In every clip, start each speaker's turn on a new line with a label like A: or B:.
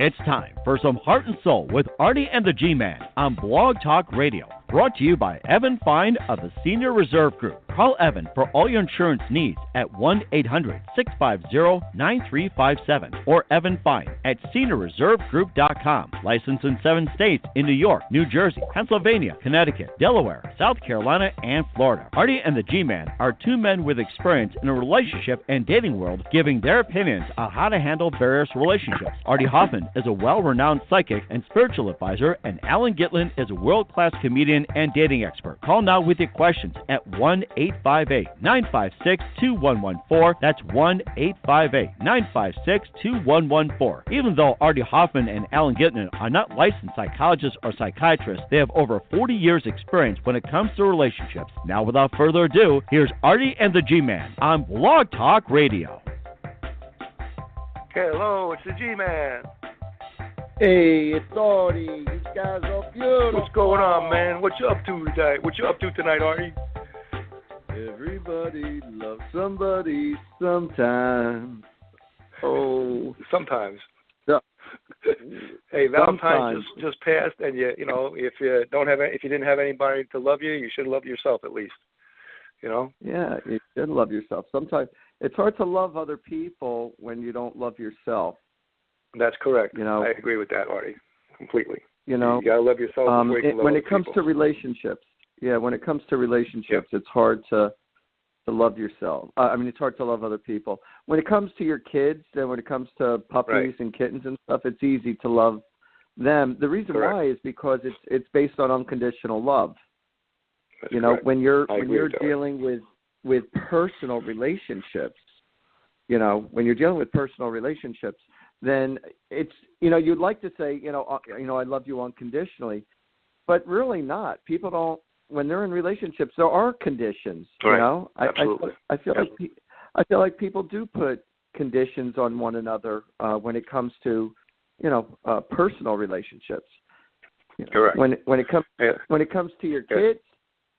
A: It's time for some heart and soul with Artie and the G-Man on Blog Talk Radio. Brought to you by Evan Fine of the Senior Reserve Group. Call Evan for all your insurance needs at 1-800-650-9357 or Evan Fine at seniorreservegroup.com. Licensed in 7 states in New York, New Jersey, Pennsylvania, Connecticut, Delaware, South Carolina, and Florida. Artie and the G-Man are 2 men with experience in a relationship and dating world giving their opinions on how to handle various relationships. Artie Hoffman is a well-renowned psychic and spiritual advisor, and Allan Gitlin is a world-class comedian and dating expert. Call now with your questions at 1-858-956-2114. That's 1-858-956-2114. Even though Artie Hoffman and Allan Gitlin are not licensed psychologists or psychiatrists, they have over 40 years experience when it comes to relationships. Now, without further ado, here's Artie and the G-Man on Blog Talk Radio.
B: Hello, it's the G-Man.
C: Hey, it's Artie. You guys are beautiful.
B: What's going on, man? What you up to today? What you up to tonight, Artie?
C: Everybody loves somebody sometimes. Oh,
B: sometimes.
C: Yeah.
B: Hey, Valentine's just passed, and if you didn't have anybody to love you, you should love yourself at least. You know?
C: Yeah, you should love yourself. Sometimes it's hard to love other people when you don't love yourself.
B: That's correct.
C: I
B: agree with that, Artie, completely.
C: You
B: gotta love yourself before you can love
C: when
B: other
C: it comes
B: people.
C: to relationships, it's hard to love yourself. It's hard to love other people. When it comes to your kids, and when it comes to puppies and kittens and stuff, it's easy to love them. The reason why is because it's based on unconditional love.
B: That's
C: correct. when you're
B: dealing
C: with personal relationships, then it's, you'd like to say, I love you unconditionally, but really not. People don't, when they're in relationships, there are conditions,
B: Right. Absolutely.
C: I feel like people do put conditions on one another when it comes to, personal relationships.
B: Correct.
C: When it comes to your kids,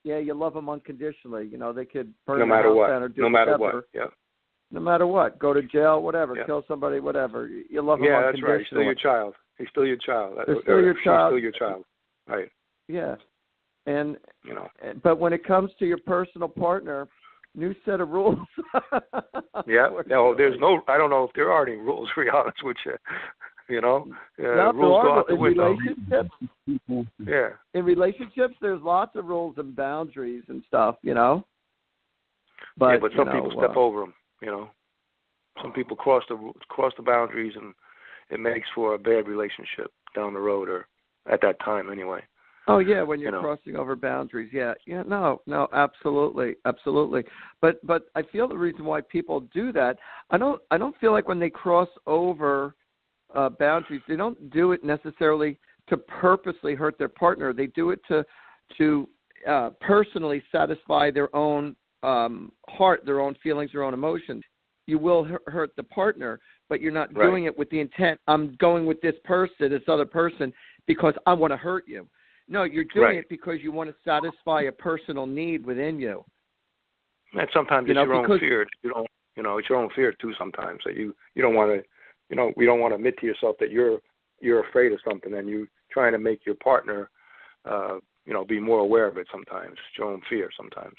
C: you love them unconditionally. They could burn your house down or do whatever. No matter what, go to jail, whatever, kill somebody, whatever. You love them unconditionally.
B: Yeah, that's right. He's still your child. He's still your child.
C: They're still your child.
B: He's still your child. Right.
C: Yeah. And but when it comes to your personal partner, new set of rules.
B: No, there's no. I don't know if there are any rules. To be honest with you, rules go out the window. In relationships, there's lots of rules and boundaries and stuff. But some people step over them. Some people cross the boundaries, and it makes for a bad relationship down the road, or at that time anyway.
C: Oh yeah, when you're crossing over boundaries, no, absolutely. But I feel the reason why people do that, I don't feel like when they cross over boundaries, they don't do it necessarily to purposely hurt their partner. They do it to personally satisfy their own heart, their own feelings, their own emotions. You will hurt the partner, but you're not doing it with the intent, I'm going with this other person, because I want to hurt you. No, you're doing it because you want to satisfy a personal need within you.
B: And sometimes it's your own fear. It's your own fear too. Sometimes that you don't want to, you don't want to admit to yourself that you're afraid of something, and you trying to make your partner, be more aware of it. Sometimes it's your own fear. Sometimes.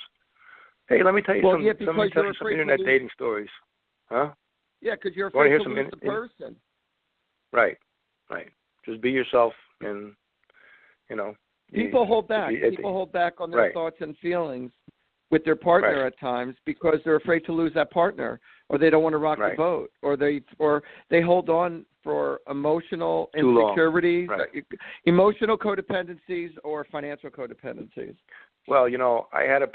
B: Hey, let me tell you some internet dating stories. Huh?
C: Yeah, because you're afraid to lose the person.
B: Right. Just be yourself, and
C: people hold back. People hold back on their thoughts and feelings with their partner at times because they're afraid to lose that partner, or they don't want to rock the boat, or they hold on for emotional insecurities, emotional codependencies, or financial codependencies.
B: Well, I had a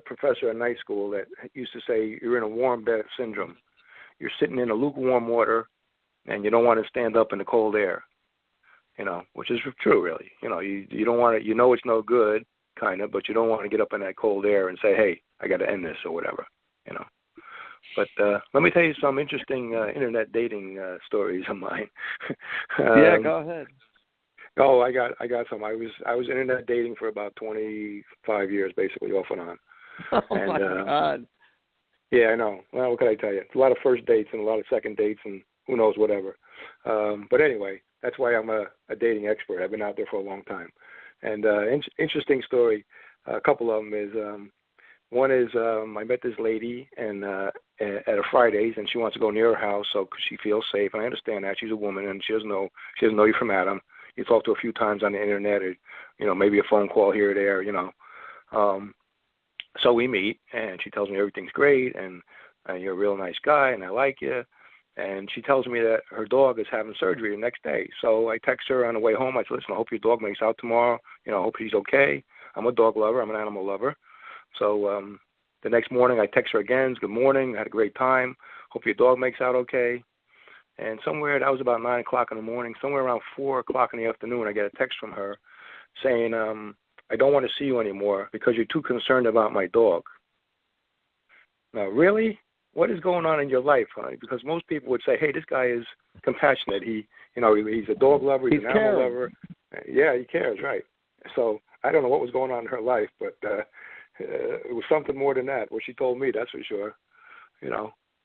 B: professor in night school that used to say you're in a warm bed syndrome. You're sitting in a lukewarm water, and you don't want to stand up in the cold air. Which is true, really. You don't want to. It's no good, kind of, but you don't want to get up in that cold air and say, "Hey, I got to end this" or whatever. But let me tell you some interesting internet dating stories of mine.
C: Go ahead.
B: Oh, I got some. I was internet dating for about 25 years, basically, off and on.
C: My God.
B: Yeah, I know. Well, what can I tell you? It's a lot of first dates and a lot of second dates and who knows whatever. But anyway, that's why I'm a dating expert. I've been out there for a long time. And interesting story. A couple of them is one is I met this lady and at a Fridays, and she wants to go near her house so cause she feels safe. And I understand that she's a woman and she doesn't know you from Adam. You talk to her a few times on the internet, or maybe a phone call here or there. So we meet, and she tells me everything's great, and you're a real nice guy, and I like you. And she tells me that her dog is having surgery the next day. So I text her on the way home. I said, listen, I hope your dog makes out tomorrow. I hope he's okay. I'm a dog lover. I'm an animal lover. So the next morning I text her again. Good morning. I had a great time. Hope your dog makes out okay. And somewhere, that was about 9 o'clock in the morning, somewhere around 4 o'clock in the afternoon, I get a text from her saying, I don't want to see you anymore because you're too concerned about my dog. Now, really? What is going on in your life, honey? Because most people would say, hey, this guy is compassionate. He's a dog lover. He's an animal lover. Yeah, he cares, right. So I don't know what was going on in her life, but it was something more than that. What she told me, that's for sure.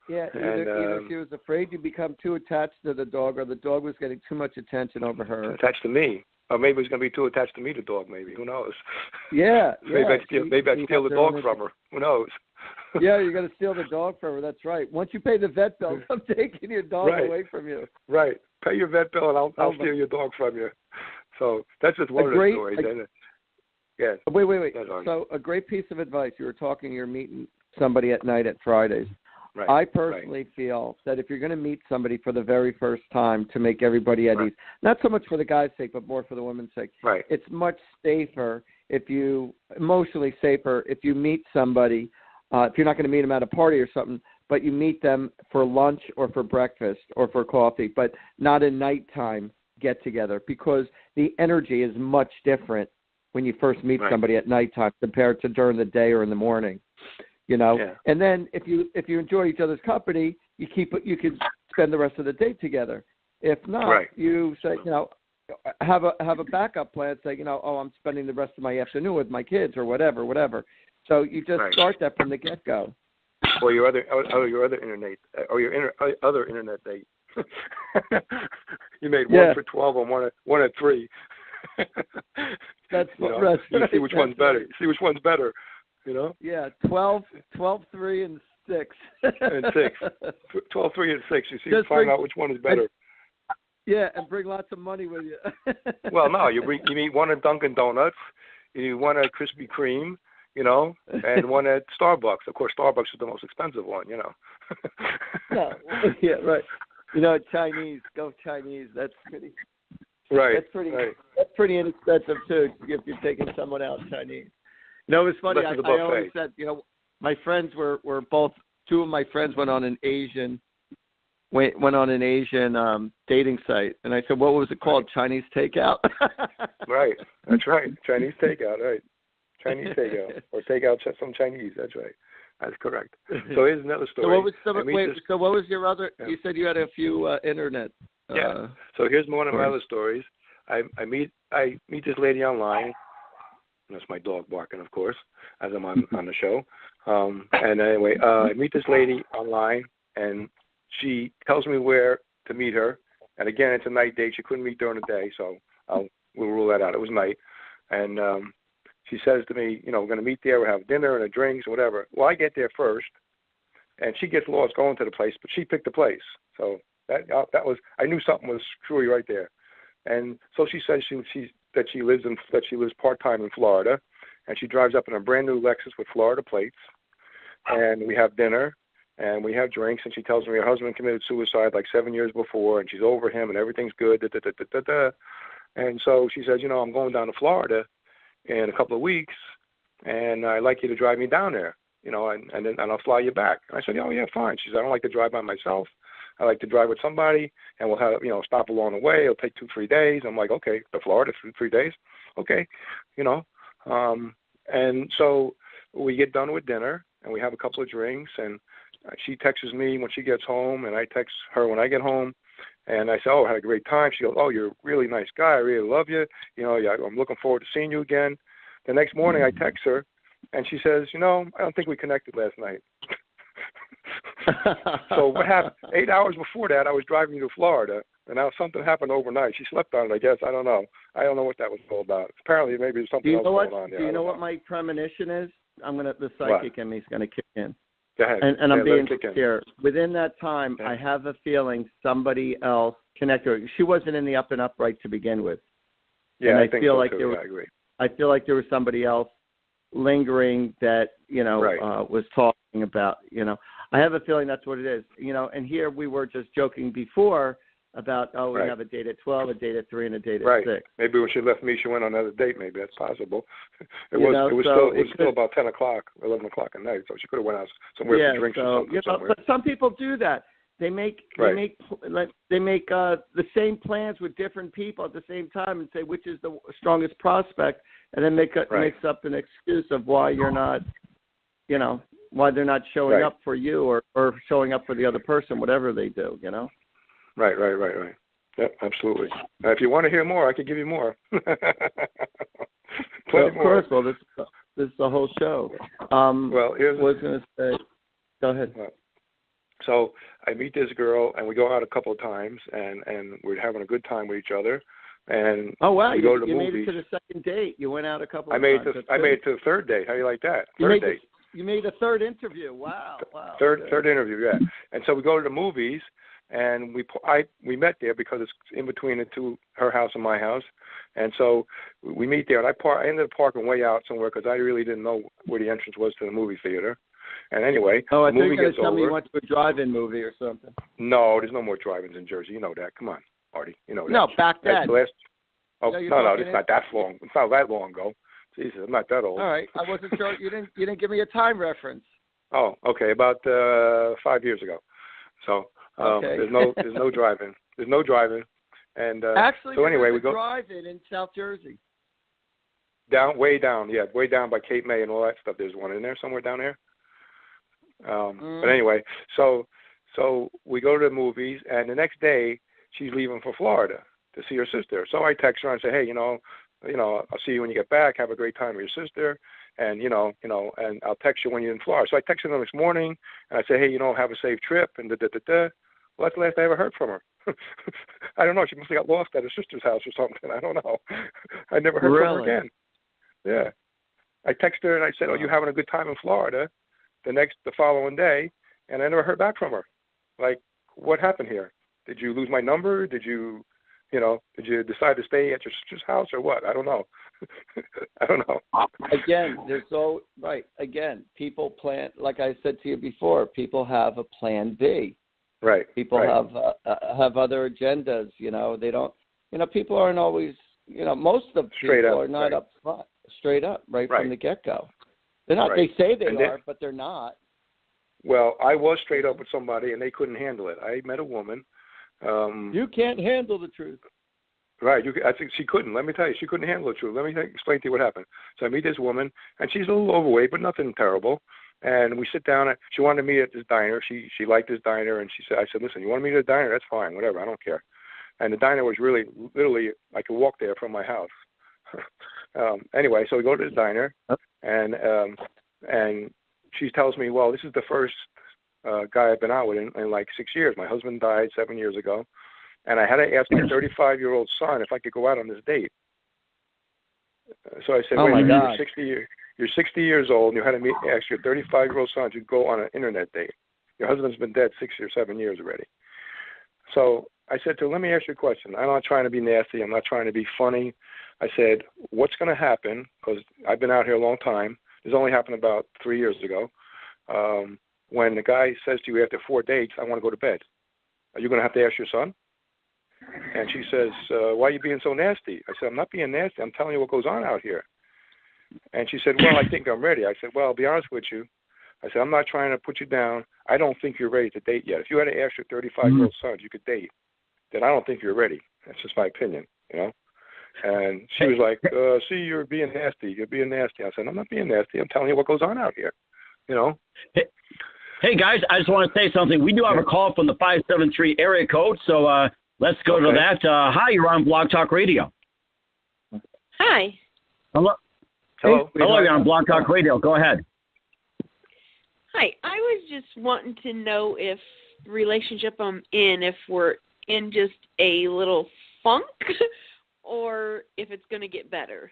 C: Yeah, either she was afraid you become too attached to the dog, or the dog was getting too much attention over her.
B: Attached to me. Or maybe it's going to be too attached to me, the dog, maybe. Who knows?
C: Yeah.
B: Maybe I'd steal the dog from her. Who knows?
C: Yeah, you're going to steal the dog from her. That's right. Once you pay the vet bill, I'm taking your dog away from you.
B: Right. Pay your vet bill, and I'll steal your dog from you. So that's just one of the stories. Yeah.
C: Wait. So a great piece of advice. You're meeting somebody at night at Fridays.
B: Right.
C: I personally feel that if you're going to meet somebody for the very first time, to make everybody at ease, not so much for the guy's sake, but more for the woman's sake, it's much safer emotionally safer if you meet somebody, if you're not going to meet them at a party or something, but you meet them for lunch or for breakfast or for coffee, but not a nighttime get-together, because the energy is much different when you first meet somebody at nighttime compared to during the day or in the morning. And then if you enjoy each other's company, you can spend the rest of the day together. If not, you say, have a backup plan. Say, I'm spending the rest of my afternoon with my kids or whatever. So you just start that from the get go.
B: Or your other internet, or your other internet date. You made one for 12 and one at 3.
C: That's
B: you see which one's better. See which one's better.
C: Yeah, 12, 3, and 6.
B: And 6. 12, 3, and 6. You find out which one is better.
C: Yeah, and bring lots of money with you.
B: Well, no, you eat one at Dunkin' Donuts, you eat one at Krispy Kreme, and one at Starbucks. Of course, Starbucks is the most expensive one,
C: No, yeah, right. Chinese, go Chinese. That's pretty.
B: Right.
C: That's pretty inexpensive too if you're taking someone out Chinese. It was funny. I always said, my friends were both. Two of my friends went on an Asian dating site, and I said, "What was it called? Chinese takeout."
B: Right. That's right. Chinese takeout. Right. Chinese takeout or takeout some Chinese. That's right. That's correct. So here's another story.
C: So what was your other? Yeah. You said you had a few internet.
B: Yeah. So here's one of my other stories. I meet this lady online. That's my dog barking, of course, as I'm on the show. And anyway, I meet this lady online, and she tells me where to meet her. And again, it's a night date. She couldn't meet during the day, so we'll rule that out. It was night. And she says to me, we're going to meet there. We'll have dinner and a drinks, whatever. Well, I get there first, and she gets lost going to the place, but she picked the place. So that was, I knew something was screwy right there. And so she says she lives part-time in Florida, and she drives up in a brand new Lexus with Florida plates, and we have dinner and we have drinks, and she tells me her husband committed suicide like 7 years before, and she's over him and everything's good. And so she says, I'm going down to Florida in a couple of weeks, and I'd like you to drive me down there, and I'll fly you back. And I said, oh yeah, fine. She said, I don't like to drive by myself. I like to drive with somebody, and we'll have, stop along the way. It'll take 2-3 days. I'm like, okay, to Florida, 3 days. Okay. And so we get done with dinner, and we have a couple of drinks, and she texts me when she gets home, and I text her when I get home. And I say, I had a great time. She goes, oh, you're a really nice guy. I really love you. I'm looking forward to seeing you again. The next morning I text her, and she says, I don't think we connected last night. So what happened? 8 hours before that, I was driving to Florida, And now something happened overnight. She slept on it, I guess. I don't know. I don't know what that was all about. Apparently, maybe there's something else going on there.
C: Do you know what my premonition is? The psychic in me is going to kick in.
B: Go ahead.
C: And I'm being sincere. Within that time, I have a feeling somebody else connected her. She wasn't in the up and upright to begin with.
B: Yeah,
C: and
B: I think
C: feel
B: so
C: like
B: too.
C: there was,
B: I agree.
C: I feel like there was somebody else lingering that, was talking about, I have a feeling that's what it is, and here we were just joking before about, we have a date at 12, a date at 3, and a date at 6.
B: Maybe when she left me, she went on another date. Maybe that's possible. It was still about 10 o'clock, 11 o'clock at night, so she could have went out somewhere for drinks or something. Somewhere.
C: But some people do that. They make the same plans with different people at the same time and say which is the strongest prospect, and then makes up an excuse of why you're not, why they're not showing up for you or showing up for the other person, whatever they do,
B: Right. Yep, absolutely. If you want to hear more, I could give you more.
C: Of course. Well, this is the whole show. I was going to say, go ahead.
B: So I meet this girl, and we go out a couple of times, and we're having a good time with each other. And we go to the movies.
C: Made it to the second date. You went out a couple of
B: times.
C: I
B: made it to the third date. How do you like that?
C: Third date. You made a third interview. Wow.
B: Third interview, yeah. And so we go to the movies, and we met there because it's in between her house and my house. And so we meet there, and I ended up parking way out somewhere because I really didn't know where the entrance was to the movie theater. And anyway,
C: I
B: the movie
C: think you're
B: gets
C: going to tell
B: over.
C: me you went to a drive-in movie or something.
B: No, there's no more drive-ins in Jersey. You know that. Come on, Artie. You know that.
C: No, back then.
B: No, it's not that long. It's not that long ago. Jesus, I'm not that old.
C: All right, I wasn't sure. You didn't give me a time reference.
B: Oh, okay, about 5 years ago. So there's no drive-in. There's no drive-in. And
C: actually,
B: so anyway, we go
C: drive-in in South Jersey.
B: Way down by Cape May and all that stuff. There's one in there somewhere down there. But anyway, so we go to the movies, and the next day she's leaving for Florida to see her sister. So I text her and say, hey, I'll see you when you get back. Have a great time with your sister, and and I'll text you when you're in Florida. So I texted her the next morning, and I say, hey, have a safe trip, and Well, that's the last I ever heard from her. I don't know. She must have got lost at her sister's house or something. I don't know. I never heard from her again. Yeah. I texted her and I said, oh, you having a good time in Florida? The following day, and I never heard back from her. Like, what happened here? Did you lose my number? Did you decide to stay at your sister's house or what? I don't know. I don't know.
C: Again, people plan, like I said to you before, people have a plan B.
B: Right.
C: People have other agendas, they don't, people aren't always, most of people are not up front, straight up, from the get-go. They're not. They say they are, but they're not.
B: Well, I was straight up with somebody, and they couldn't handle it. I met a woman.
C: You can't handle the truth.
B: Right. I think she couldn't. Let me tell you, she couldn't handle the truth. Let me explain to you what happened. So I meet this woman, and she's a little overweight, but nothing terrible. And we sit down. She wanted to meet at this diner. She liked this diner, and I said, listen, you want to meet at a diner? That's fine. Whatever. I don't care. And the diner was really, literally, I could walk there from my house. Anyway, so we go to the diner, and she tells me, well, this is the first guy I've been out with in like 6 years. My husband died 7 years ago, and I had to ask my 35-year-old son if I could go out on this date. So I said, wait, you're 60 years old, and you had to ask your 35-year-old son to go on an internet date. Your husband's been dead 6 or 7 years already. So I said to her, let me ask you a question. I'm not trying to be nasty. I'm not trying to be funny. I said, what's going to happen, because I've been out here a long time. This only happened about 3 years ago. When the guy says to you after 4 dates, I want to go to bed, are you going to have to ask your son? And she says, why are you being so nasty? I said, I'm not being nasty. I'm telling you what goes on out here. And she said, well, I think I'm ready. I said, well, I'll be honest with you. I said, I'm not trying to put you down. I don't think you're ready to date yet. If you had to ask your 35-year-old son if you could date, then I don't think you're ready. That's just my opinion, And she was like, see, you're being nasty. You're being nasty. I said, I'm not being nasty. I'm telling you what goes on out here,
A: Hey, guys, I just want to say something. We do have a call from the 573 area code, so let's go to that. Hi, you're on Blog Talk Radio.
D: Hi.
A: Hello. Hello, you're on Blog Talk Radio. Go ahead.
D: Hi. I was just wanting to know if the relationship I'm in, if we're in just a little funk or if it's going to get better.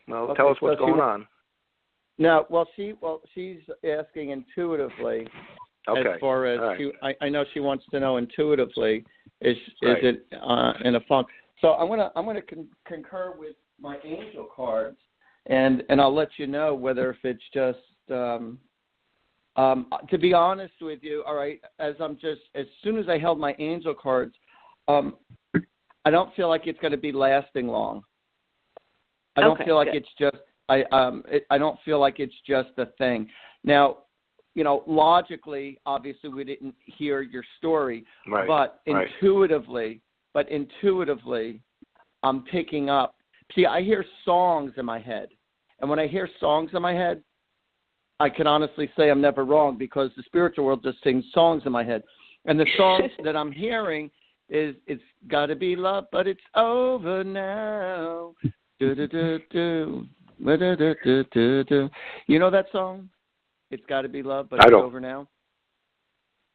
B: Well, okay, tell us what's going on.
C: No, she's asking intuitively.
B: Okay.
C: As far as right. I know she wants to know intuitively, is
B: right.
C: it in a funk? So I'm gonna concur with my angel cards, and I'll let you know whether if it's just to be honest with you. All right, as soon as I held my angel cards, I don't feel like it's going to be lasting long. I don't feel like it's just I don't feel like it's just a thing. Now, you know, logically, obviously, we didn't hear your story,
B: right.
C: but intuitively, I'm picking up. See, I hear songs in my head, and when I hear songs in my head, I can honestly say I'm never wrong because the spiritual world just sings songs in my head, and the songs that I'm hearing is "It's Gotta Be Love, But It's Over Now." Do do do do. You know that song? It's Gotta Be Love, But It's Over Now.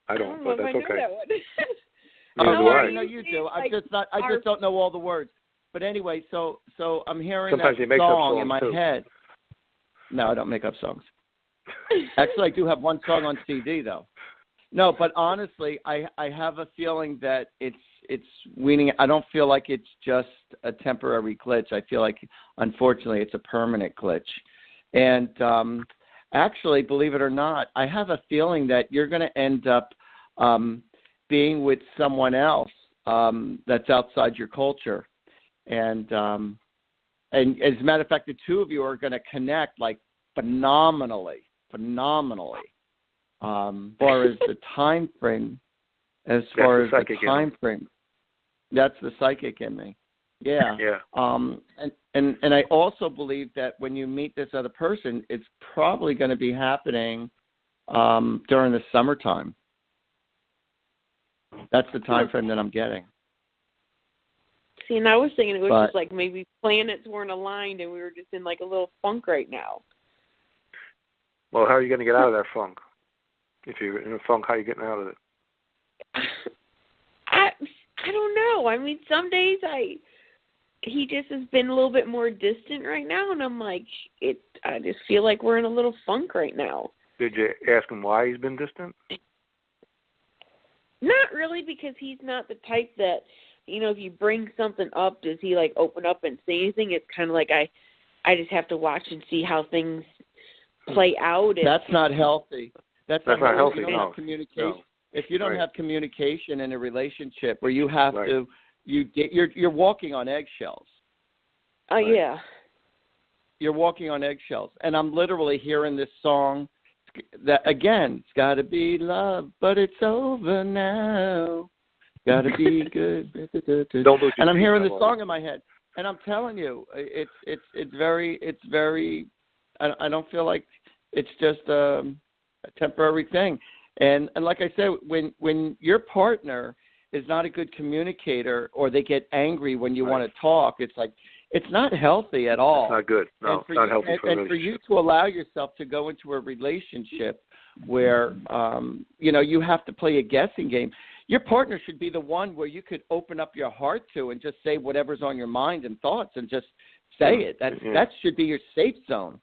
B: I don't, but that's okay.
C: I know you do. I just don't know all the words. But anyway, so I'm hearing
B: sometimes
C: that song in my head. No, I don't make up songs. Actually, I do have one song on CD though. No, but honestly, I have a feeling that it's weaning. I don't feel like it's just a temporary glitch. I feel like, unfortunately, it's a permanent glitch. And actually, believe it or not, I have a feeling that you're going to end up being with someone else that's outside your culture. And as a matter of fact, the two of you are going to connect like phenomenally. As far as the time frame, that's the psychic in me. Yeah.
B: Yeah.
C: And I also believe that when you meet this other person, it's probably going to be happening during the summertime. That's the time frame that I'm getting.
D: See, and I was thinking it was just like maybe planets weren't aligned and we were just in like a little funk right now.
B: Well, how are you going to get out of that funk? If you're in a funk, how are you getting out of it?
D: I don't know. I mean, some days he just has been a little bit more distant right now, and I'm like, I just feel like we're in a little funk right now.
B: Did you ask him why he's been distant?
D: Not really, because he's not the type that, you know, if you bring something up, does he like open up and say anything? It's kind of like I just have to watch and see how things play out.
C: That's not healthy. That's not healthy. You don't have communication.
B: No.
C: If you don't have communication in a relationship where you have to, you're walking on eggshells.
D: Oh yeah.
C: You're walking on eggshells, and I'm literally hearing this song. That again, it's gotta be love, but it's over now. Gotta be good. And I'm hearing this song in my head, and I'm telling you, it's very. I don't feel like it's just a temporary thing. And like I said, when your partner is not a good communicator or they get angry when you want to talk, it's like it's not healthy at all.
B: It's not good. No, it's not healthy for a relationship.
C: And for you to allow yourself to go into a relationship where you have to play a guessing game. Your partner should be the one where you could open up your heart to and just say whatever's on your mind and thoughts and just say it. That should be your safe zone.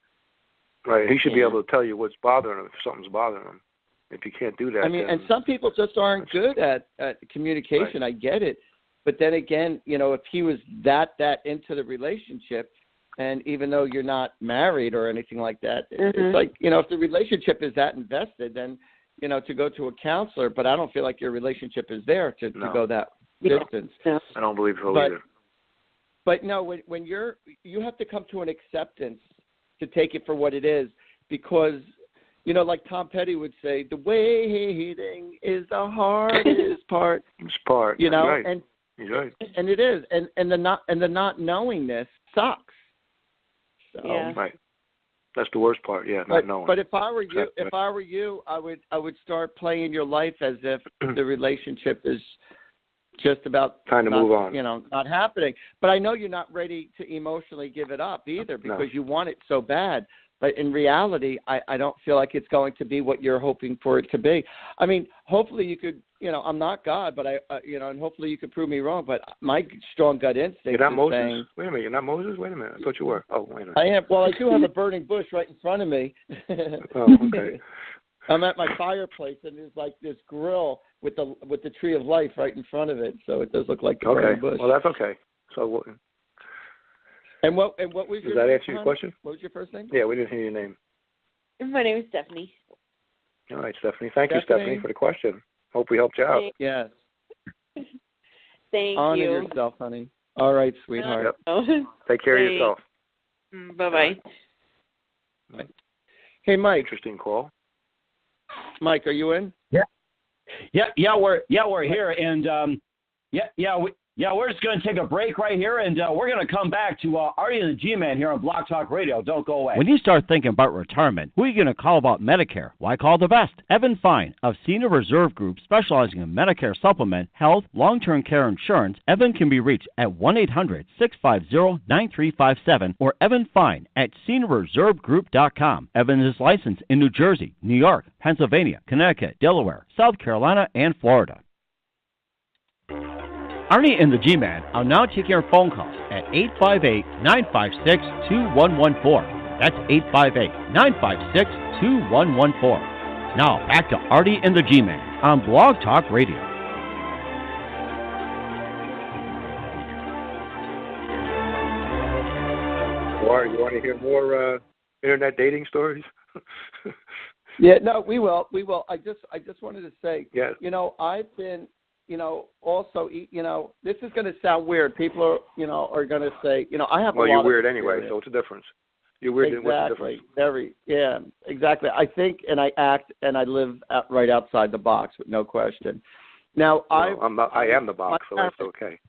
B: Right. He should be able to tell you what's bothering him if something's bothering him. If you can't do that,
C: I mean, and some people just aren't good at communication. Right. I get it, but then again, if he was that into the relationship, and even though you're not married or anything like that, it's like if the relationship is that invested, then to go to a counselor. But I don't feel like your relationship is there to go that distance.
B: I don't believe so either.
C: But no, when you have to come to an acceptance to take it for what it is, because. Like Tom Petty would say, the waiting is the hardest part.
B: It's part. Right.
C: And
B: he's right.
C: And it is, and the not knowingness sucks. So,
B: right. That's the worst part. Yeah, not knowing.
C: But if I were you, I would start playing your life as if the relationship is just about
B: time to move on.
C: Not happening. But I know you're not ready to emotionally give it up either because you want it so bad. But in reality, I don't feel like it's going to be what you're hoping for it to be. I mean, hopefully you could, I'm not God, but and hopefully you could prove me wrong. But my strong gut instinct
B: You're not
C: is
B: Moses?
C: saying,
B: wait a minute, you're not Moses? Wait a minute, I thought you were. Oh, wait a minute.
C: I am. Well, I do have a burning bush right in front of me.
B: Oh, okay.
C: I'm at my fireplace, and there's like this grill with the tree of life right in front of it, so it does look like a burning bush.
B: Well, that's okay. So.
C: And what was your
B: Does that
C: name,
B: answer your question?
C: What was your first name?
B: Yeah, we didn't hear your name.
D: My name is Stephanie.
B: All right, Stephanie. Thank you, Stephanie, for the question. Hope we helped you out.
C: Yes.
D: Thank
C: Honor
D: you.
C: yourself, honey. All right, sweetheart.
B: Yep. Take care of yourself.
D: Bye-bye.
C: Hey, Mike.
B: Interesting call.
C: Mike, are you in?
A: Yeah, we're here, and we're just going to take a break right here, and we're going to come back to Artie and the G-Man here on Blog Talk Radio. Don't go away. When you start thinking about retirement, who are you going to call about Medicare? Why call the best? Evan Fine of Senior Reserve Group, specializing in Medicare supplement, health, long-term care insurance. Evan can be reached at 1-800-650-9357 or Evan Fine at seniorreservegroup.com. Evan is licensed in New Jersey, New York, Pennsylvania, Connecticut, Delaware, South Carolina, and Florida. Artie and the G-Man are now taking your phone calls at 858-956-2114. That's 858-956-2114. Now, back to Artie and the G-Man on Blog Talk Radio.
B: You want to hear more internet dating stories?
C: Yeah, no, we will. I just wanted to say,
B: yes.
C: I've been, also, this is going to sound weird. People are, are going to say, I have a lot of. Well,
B: you're weird anyway, so what's the difference? You're weird.
C: Exactly.
B: What's the difference?
C: Yeah, exactly. I think, and I act, and I live right outside the box, with no question. Now, I am
B: the box, so that's okay.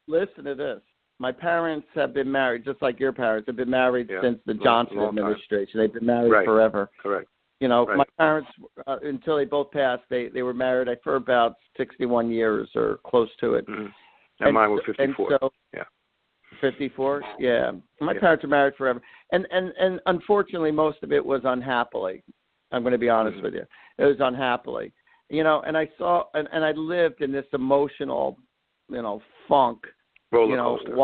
C: Listen to this. My parents have been married, just like your parents have been married since the Johnson administration. They've been married forever.
B: Correct.
C: My parents, until they both passed, they were married for about 61 years or close to it.
B: Mm-hmm. And mine were 54.
C: And so, 54? Yeah. My parents were married forever. And unfortunately, most of it was unhappily. I'm going to be honest with you. It was unhappily. And I saw, and I lived in this emotional, funk,
B: roller coaster.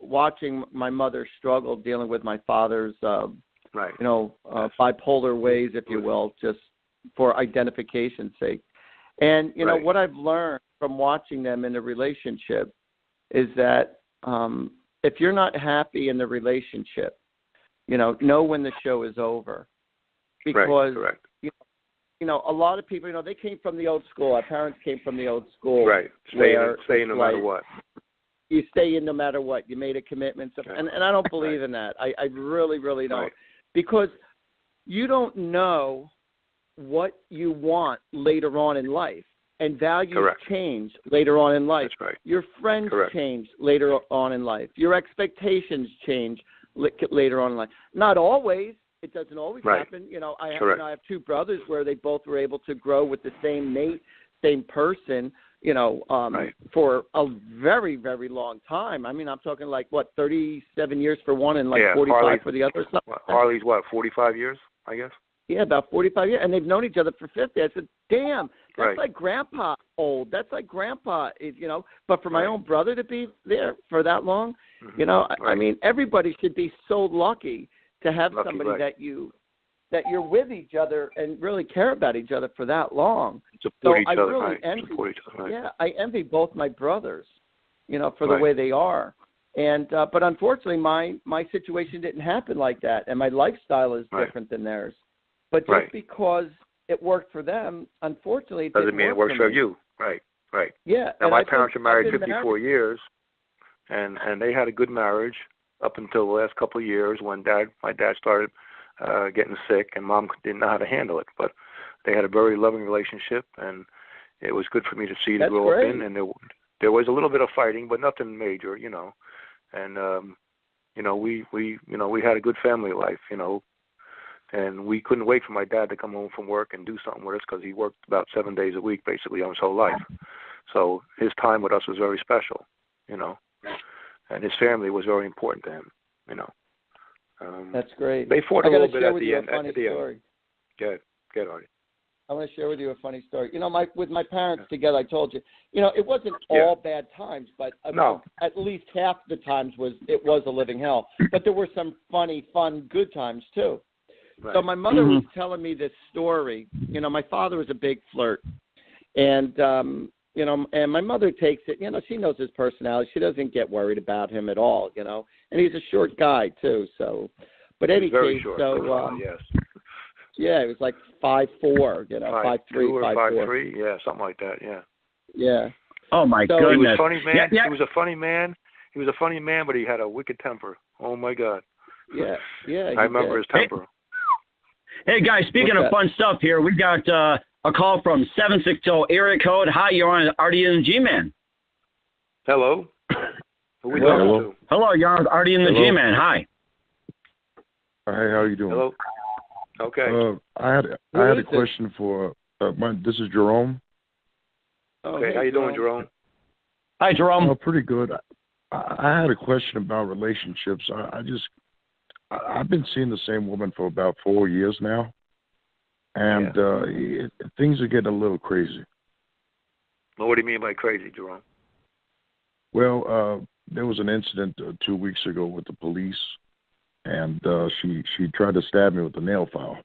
C: watching my mother struggle dealing with my father's bipolar ways, if you will, just for identification's sake. And, what I've learned from watching them in a relationship is that if you're not happy in the relationship, know when the show is over. Because, a lot of people, they came from the old school. Our parents came from the old school.
B: Right. Stay in no matter what.
C: You stay in no matter what. You made a commitment. And I don't believe in that. I really, really don't.
B: Right.
C: Because you don't know what you want later on in life. And values change later on in life.
B: That's right.
C: Your friends change later on in life. Your expectations change later on in life. Not always. It doesn't always happen. I have two brothers where they both were able to grow with the same mate, same person, for a very, very long time. I mean, I'm talking 37 years for one and 45 for the other.
B: Harley's 45 years, I guess?
C: Yeah, about 45 years. And they've known each other for 50. I said, damn, that's like grandpa old. That's like grandpa, But for my own brother to be there for that long, I mean, everybody should be so lucky to have somebody that you're with each other and really care about each other for that long.
B: Support each other,
C: really I envy both my brothers, for the way they are. And but unfortunately, my situation didn't happen like that, and my lifestyle is different than theirs. But just because it worked for them, unfortunately, it
B: doesn't mean it works for you. Right.
C: Yeah.
B: Now, my parents were married 54 years, and they had a good marriage up until the last couple of years when my dad started getting sick, and Mom didn't know how to handle it. But they had a very loving relationship, and it was good for me to see to grow up in. And there was a little bit of fighting, but nothing major, And we had a good family life, And we couldn't wait for my dad to come home from work and do something with us because he worked about 7 days a week, basically, his whole life. So his time with us was very special, And his family was very important to him,
C: That's great.
B: They fought a little bit at the end.
C: Story.
B: Good, Artie.
C: I want to share with you a funny story. With my parents together, I told you, it wasn't all bad times, but at least half the times it was a living hell. But there were some funny, fun, good times too. Right. So my mother was telling me this story. My father was a big flirt, and and my mother takes it. She knows his personality. She doesn't get worried about him at all. And he's a short guy too. So, but any
B: very
C: case,
B: short. Yes.
C: Yeah, it was like 5'4", 5'3",
B: 5'3", yeah, something like that, yeah.
C: Yeah.
A: Oh my goodness.
B: He was a funny man.
A: Yeah.
B: He was a funny man. He was a funny man, but he had a wicked temper. Oh my God.
C: Yeah.
B: I remember his temper.
A: Hey guys, speaking of fun stuff here, we got a call from 760 area code. Hi, you're on Artie and the G-Man.
B: Hello. Who are we talking to?
A: Hello, you're on Artie and the G-Man. Hi.
E: Hey, how are you doing?
B: Hello. Okay.
E: I had a question for this is Jerome.
B: Okay, how you doing, Jerome?
A: Hi, Jerome.
E: Pretty good. I had a question about relationships. I've been seeing the same woman for about 4 years now, and things are getting a little crazy.
B: Well, what do you mean by crazy, Jerome?
E: Well, there was an incident 2 weeks ago with the police. And she tried to stab me with a nail file.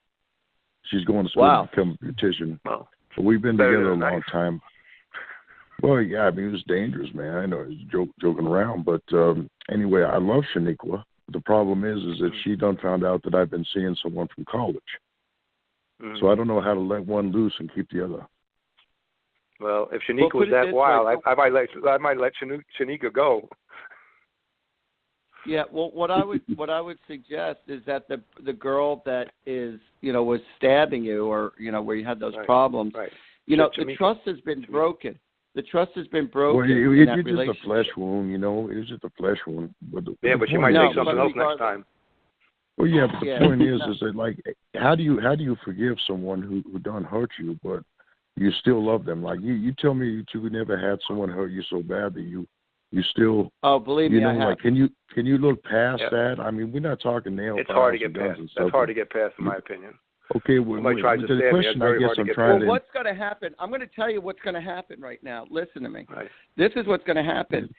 E: She's going to school to become a beautician.
B: Well,
E: so we've been together a long time. Well, yeah, I mean, it was dangerous, man. I know it was joking around. But anyway, I love Shaniqua. The problem is that she done found out that I've been seeing someone from college. Mm-hmm. So I don't know how to let one loose and keep the other.
B: Well, if Shaniqua was that wild, I might let Shaniqua go.
C: Yeah, well, what I would suggest is that the girl that is was stabbing you, or where you had those problems, the trust has been broken. The trust has been broken.
E: Well, it's just a flesh wound, It was just a flesh wound. But
B: she might take something else next time.
E: Well, yeah, but the point is that like, how do you forgive someone who done hurt you, but you still love them? Like you tell me you never had someone hurt you so bad that you still.
C: Oh, believe me, I have.
E: Like, can you look past that? I mean, we're not talking nail.
B: It's hard to get past. That's hard to get past, in my opinion.
E: Okay, well,
B: the question I guess I'm
C: trying to. Well, what's going to happen? I'm going to tell you what's going to happen right now. Listen to me.
B: Right.
C: This is what's going to happen.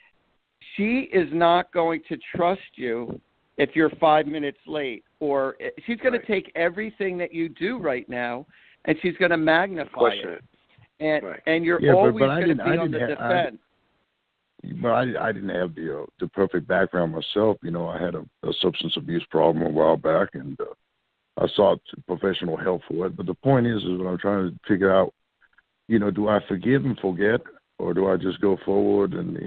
C: She is not going to trust you if you're 5 minutes late, or she's going to take everything that you do right now, and she's going to magnify it. And you're always going to be on the defense.
E: But I didn't have the perfect background myself. I had a substance abuse problem a while back, and I sought professional help for it. But the point is what I'm trying to figure out, do I forgive and forget, or do I just go forward and,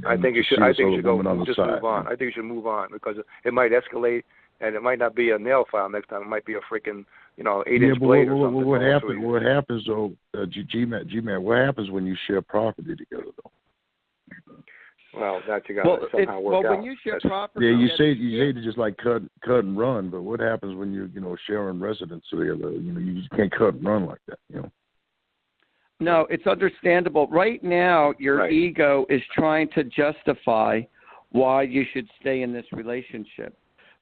B: I think you should. I think you should go just move on. I think you should move on, because it might escalate, and it might not be a nail file next time. It might be a freaking 8-inch blade or something.
E: What happens though, G-Man? What happens when you share property together though?
B: Well, that you got to somehow work out.
C: Well, when you share property,
E: you say to just like cut and run, but what happens when you sharing residence together? You just can't cut and run like that.
C: No, it's understandable. Right now, your ego is trying to justify why you should stay in this relationship.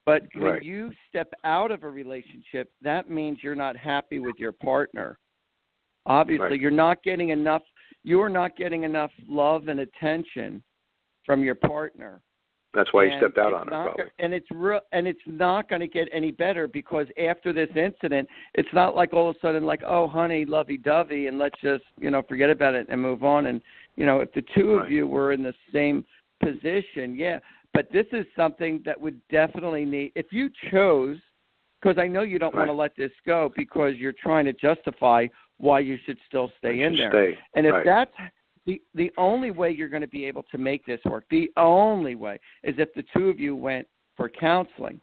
C: But when you step out of a relationship, that means you're not happy with your partner. Obviously, you're not getting enough. You're not getting enough love and attention from your partner.
B: That's why he stepped out on it, probably.
C: And it's not going to get any better, because after this incident, it's not like all of a sudden like, oh, honey, lovey-dovey, and let's just, forget about it and move on. And, if the two of you were in the same position, but this is something that would definitely need, if you chose, because I know you don't want to let this go because you're trying to justify why you should still stay in there. And if that's the only way you're going to be able to make this work, the only way, is if the two of you went for counseling.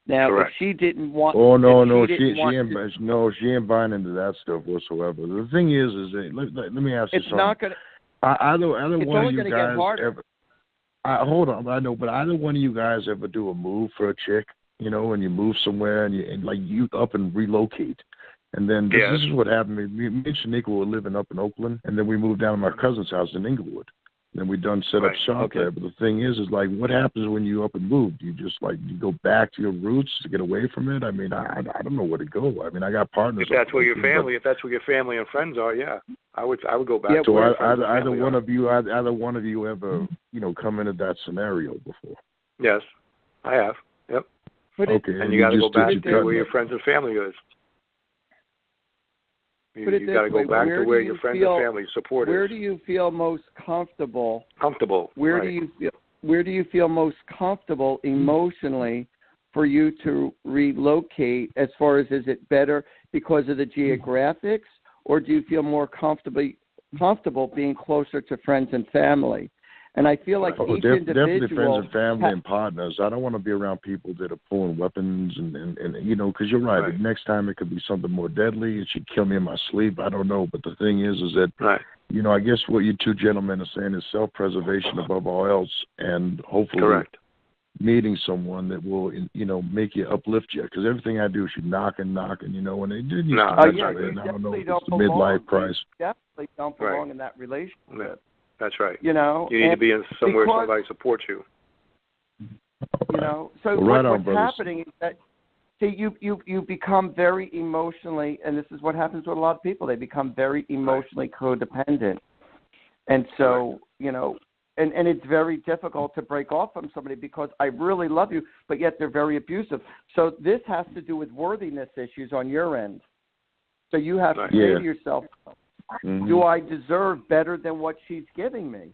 C: Now, if she didn't want,
E: she ain't buying into that stuff whatsoever. The thing is that let me ask you something.
C: It's not going to.
E: Either one of you guys ever. Hold on, I know, but either one of you guys ever do a move for a chick, and you move somewhere and you up and relocate. And then this is what happened. Me and Shaniqua were living up in Oakland, and then we moved down to my cousin's house in Inglewood. and we done set up shop there. But the thing is like, what happens when you up and move? Do you just like you go back to your roots to get away from it? I mean, I don't know where to go. I mean, I got partners.
B: If that's where your family, and friends are, yeah, I would go back.
E: So either one of you ever come into that scenario before?
B: Yes, I have. Yep.
E: Okay.
B: And you got to go back to where your friends and family is. You got to go back to where your friends and family support is.
C: Where do you feel most comfortable?
B: Where
C: do you feel most comfortable emotionally for you to relocate? As far as, is it better because of the geographics, or do you feel more comfortable being closer to friends and family? And I feel like each individual...
E: Definitely friends and family and partners. I don't want to be around people that are pulling weapons and because you're right. The next time it could be something more deadly. It should kill me in my sleep. I don't know. But the thing is that, I guess what you two gentlemen are saying is self-preservation above all else, and hopefully meeting someone that will, make you, uplift you. Because everything I do is you knock and, when they do, I don't know if it's the midlife crisis.
C: You definitely don't belong in that relationship.
B: Yeah. That's right.
C: You
B: need to be in somewhere somebody supports you.
C: So what's happening is that, you become very emotionally, and this is what happens with a lot of people. They become very emotionally codependent, and so and it's very difficult to break off from somebody because I really love you, but yet they're very abusive. So this has to do with worthiness issues on your end. So you have to say to yourself, do I deserve better than what she's giving me?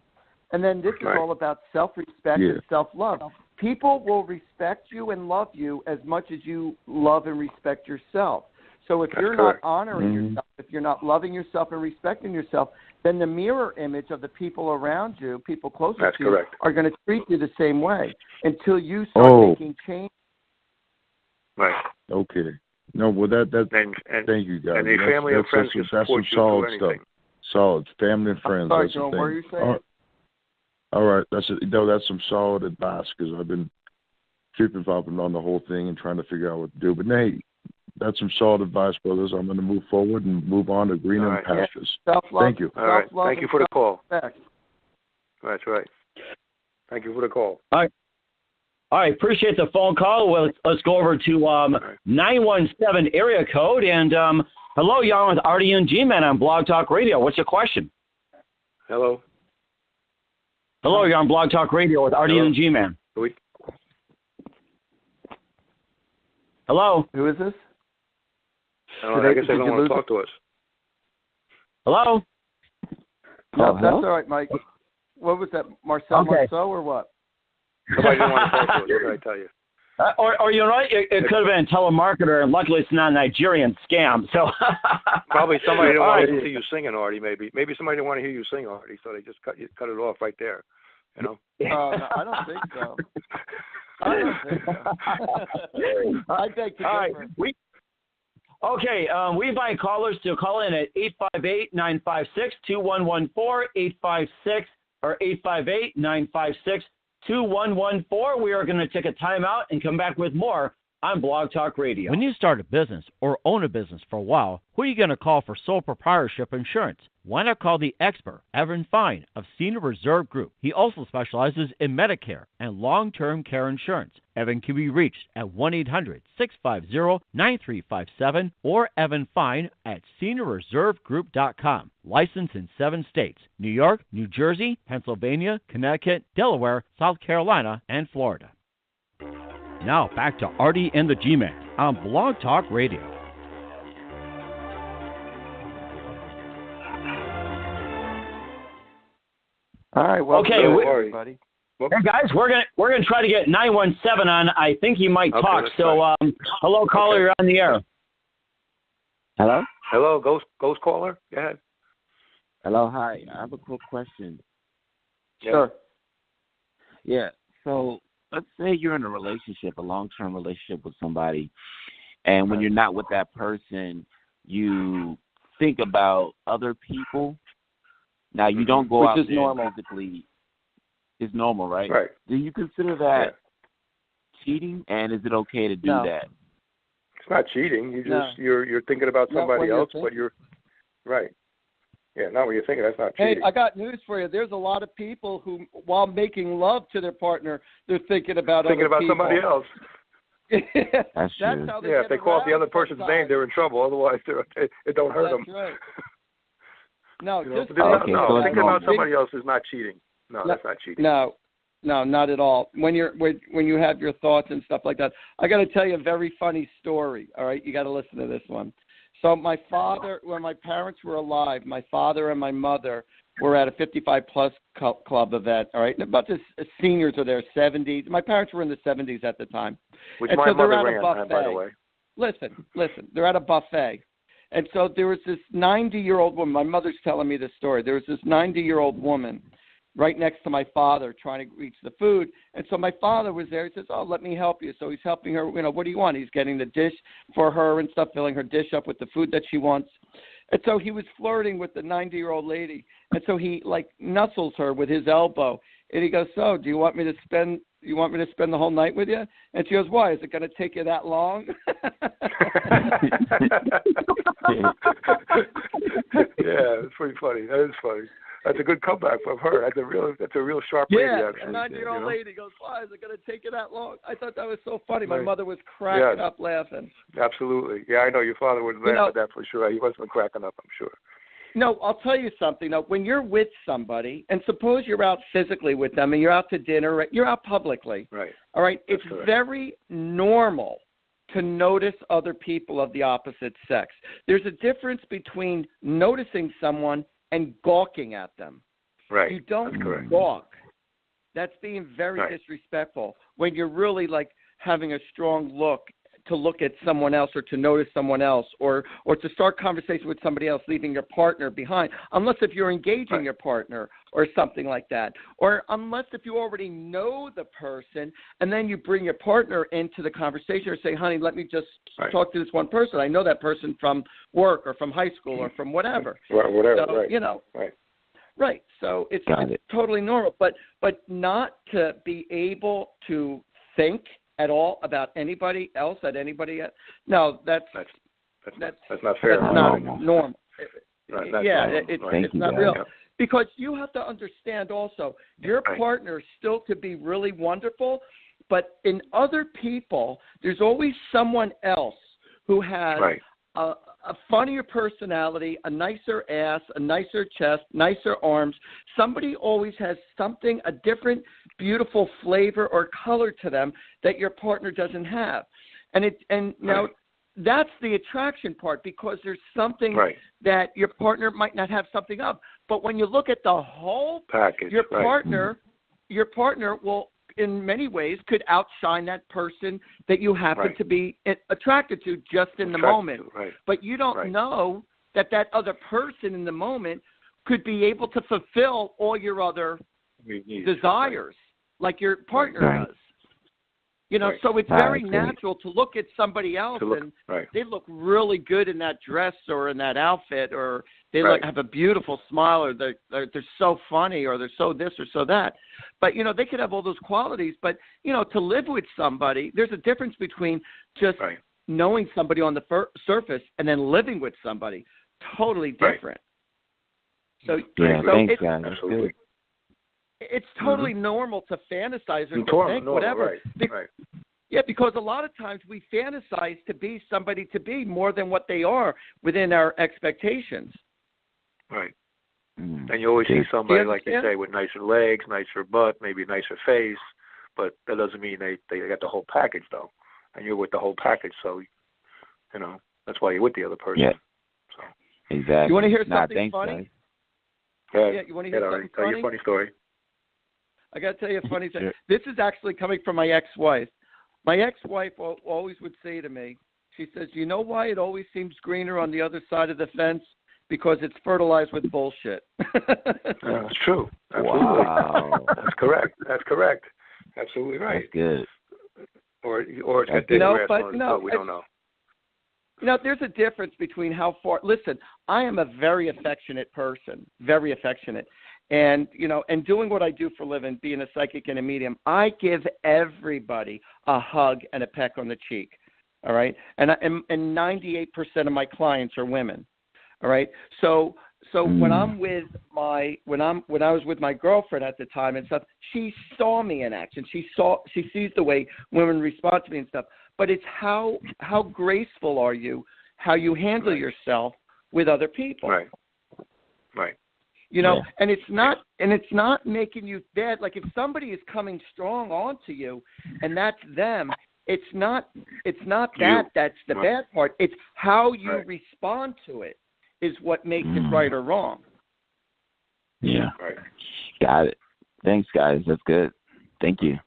C: And then this is all about self-respect and self-love. People will respect you and love you as much as you love and respect yourself. So if you're not honoring yourself, if you're not loving yourself and respecting yourself, then the mirror image of the people around you, people closer to you, are going to treat you the same way until you start making change.
B: Right.
E: Okay. No, well, thank you, guys.
B: And your family and friends can support you
E: solid
B: through
E: stuff.
B: anything.
E: Solid. Family and friends.
C: Sorry,
E: that's
C: John,
E: the thing.
C: what are you saying?
E: All right. That's some solid advice, because I've been tripping on the whole thing and trying to figure out what to do. But, hey, that's some solid advice, brothers. I'm going to move forward and move on to greener pastures. Thank you.
B: All right. Thank you for the call. That's right. Thank you for the call.
A: All right, appreciate the phone call. Well, let's go over to 917 area code. And hello, you're on with Artie and G-Man on Blog Talk Radio. What's your question?
B: Hello,
A: you're on Blog Talk Radio with Artie and G-Man. Hello?
C: Who is this?
B: I guess they don't want to talk to us.
A: Hello?
C: No, that's all right, Mike. What was that, Marcel or what?
B: Somebody didn't want to talk to us. What did I tell you?
A: Or it could have been a telemarketer, and luckily it's not a Nigerian scam. So
B: probably somebody didn't want to see you singing, Artie. Maybe somebody didn't want to hear you sing, Artie, so they just cut it off right there.
C: No, I don't think so. I beg to differ.
A: We invite callers to call in at 858-956-2114, 856 or 858-956-2114. We are going to take a timeout and come back with more on Blog Talk Radio. When you start a business or own a business for a while, who are you going to call for sole proprietorship insurance? Why not call the expert, Evan Fine of Senior Reserve Group? He also specializes in Medicare and long-term care insurance. Evan can be reached at 1-800-650-9357 or Evan Fine at seniorreservegroup.com. Licensed in 7 states: New York, New Jersey, Pennsylvania, Connecticut, Delaware, South Carolina, and Florida. Now back to Artie and the G-Man on Blog Talk Radio.
C: All right, well, everybody.
A: Hey guys, we're gonna try to get 917 on. I think he might talk. So, hello, caller, you're on the air.
F: Hello,
B: ghost caller. Go ahead.
F: Hello, hi. I have a quick question.
C: Sure.
F: Yeah. So let's say you're in a relationship, a long-term relationship with somebody, and when you're not with that person, you think about other people. Now, you don't go out there physically. It's normal, right?
B: Right.
F: Do you consider that cheating, and is it okay to do that?
B: It's not cheating. You're thinking about somebody else, but you're right. Yeah, not what you're thinking. That's not cheating.
C: Hey, I got news for you. There's a lot of people who, while making love to their partner, they're thinking about
B: somebody else.
F: That's true.
C: how they
B: if they call out the other person's name, they're in trouble. Otherwise, it don't hurt them.
C: That's right. No,
B: thinking about somebody else is not cheating. No, that's not cheating.
C: No, not at all. When you have your thoughts and stuff like that, I got to tell you a very funny story. All right, you got to listen to this one. So my father, when my parents were alive, my father and my mother were at a 55-plus club event, all right? And a bunch of seniors are there, 70s. My parents were in the 70s at the time.
B: Which my mother ran, by the way.
C: Listen, they're at a buffet. And so there was this 90-year-old woman. My mother's telling me this story. There was this 90-year-old woman right next to my father trying to reach the food. And so my father was there. He says, oh, let me help you. So he's helping her. What do you want? He's getting the dish for her and stuff, filling her dish up with the food that she wants. And so he was flirting with the 90-year-old lady. And so he, nuzzles her with his elbow. And he goes, so do you want me to spend the whole night with you? And she goes, why? Is it going to take you that long?
B: Yeah, it's pretty funny. That is funny. That's a good comeback from her. That's a real sharp lady, actually.
C: Yeah, a 90-year-old lady goes, why is it going to take you that long? I thought that was so funny. My mother was cracking up laughing.
B: Absolutely. Yeah, I know your father would laugh at that for sure. He wasn't cracking up, I'm sure.
C: No, I'll tell you something. Now, when you're with somebody, and suppose you're out physically with them and you're out to dinner, right? You're out publicly.
B: Right.
C: All right?
B: That's
C: it's
B: correct.
C: very normal to notice other people of the opposite sex. There's a difference between noticing someone and gawking at them.
B: Right.
C: You don't
B: That's correct.
C: gawk. That's being very disrespectful when you're really having a strong look to look at someone else or to notice someone else or to start conversation with somebody else, leaving your partner behind, unless if you're engaging your partner or something like that, or unless if you already know the person and then you bring your partner into the conversation or say, honey, let me just talk to this one person. I know that person from work or from high school or from whatever.
B: Whatever,
C: so,
B: right.
C: Right. Right. So it's totally normal, but not to be able to think at all about anybody else at anybody else. No, that's
B: not fair.
C: That's not normal.
B: It's
C: not real. Because you have to understand also, your partner still could be really wonderful, but in other people, there's always someone else who has a funnier personality, a nicer ass, a nicer chest, nicer arms. Somebody always has something, a different, beautiful flavor or color to them that your partner doesn't have. Now that's the attraction part, because there's something that your partner might not have something of. But when you look at the whole
B: package,
C: your partner will, in many ways, could outshine that person that you happen to be attracted to just in the moment. But you don't know that other person in the moment could be able to fulfill all your other desires, like your partner does. So it's very natural to look at somebody else and they look really good in that dress or in that outfit, or they have a beautiful smile, or they're so funny, or they're so this or so that. But, they could have all those qualities. But, to live with somebody, there's a difference between just knowing somebody on the surface and then living with somebody. Totally different. So,
F: thanks, guys. Absolutely.
C: It's totally normal to fantasize or to think whatever. Yeah, because a lot of times we fantasize to be somebody to be more than what they are within our expectations.
B: Right. And you always see somebody, like you say, with nicer legs, nicer butt, maybe a nicer face, but that doesn't mean they got the whole package, though. And you're with the whole package, so, that's why you're with the other person.
F: Yeah.
B: So.
F: Exactly.
C: You want to hear something funny?
B: Guys.
C: You want to hear something funny?
B: Tell your funny story.
C: I got to tell you a funny thing. This is actually coming from my ex-wife. My ex-wife always would say to me, she says, you know why it always seems greener on the other side of the fence? Because it's fertilized with bullshit.
B: That's true. Absolutely.
F: Wow.
B: That's correct. Absolutely right.
F: That's good.
B: Or it's got dead grass on it, but we don't know.
C: There's a difference between how far. Listen, I am a very affectionate person, very affectionate. And, and doing what I do for a living, being a psychic and a medium, I give everybody a hug and a peck on the cheek. All right. And 98% of my clients are women. All right. So when I'm with when I was with my girlfriend at the time and stuff, she saw me in action. She sees the way women respond to me and stuff. But it's how graceful are you, how you handle yourself with other people.
B: Right.
C: You know, and it's not making you bad. Like if somebody is coming strong onto you, and that's them. It's not that that's the bad part. It's how you respond to it is what makes it right or wrong.
F: Yeah.
B: Right.
F: Got it. Thanks, guys. That's good. Thank you.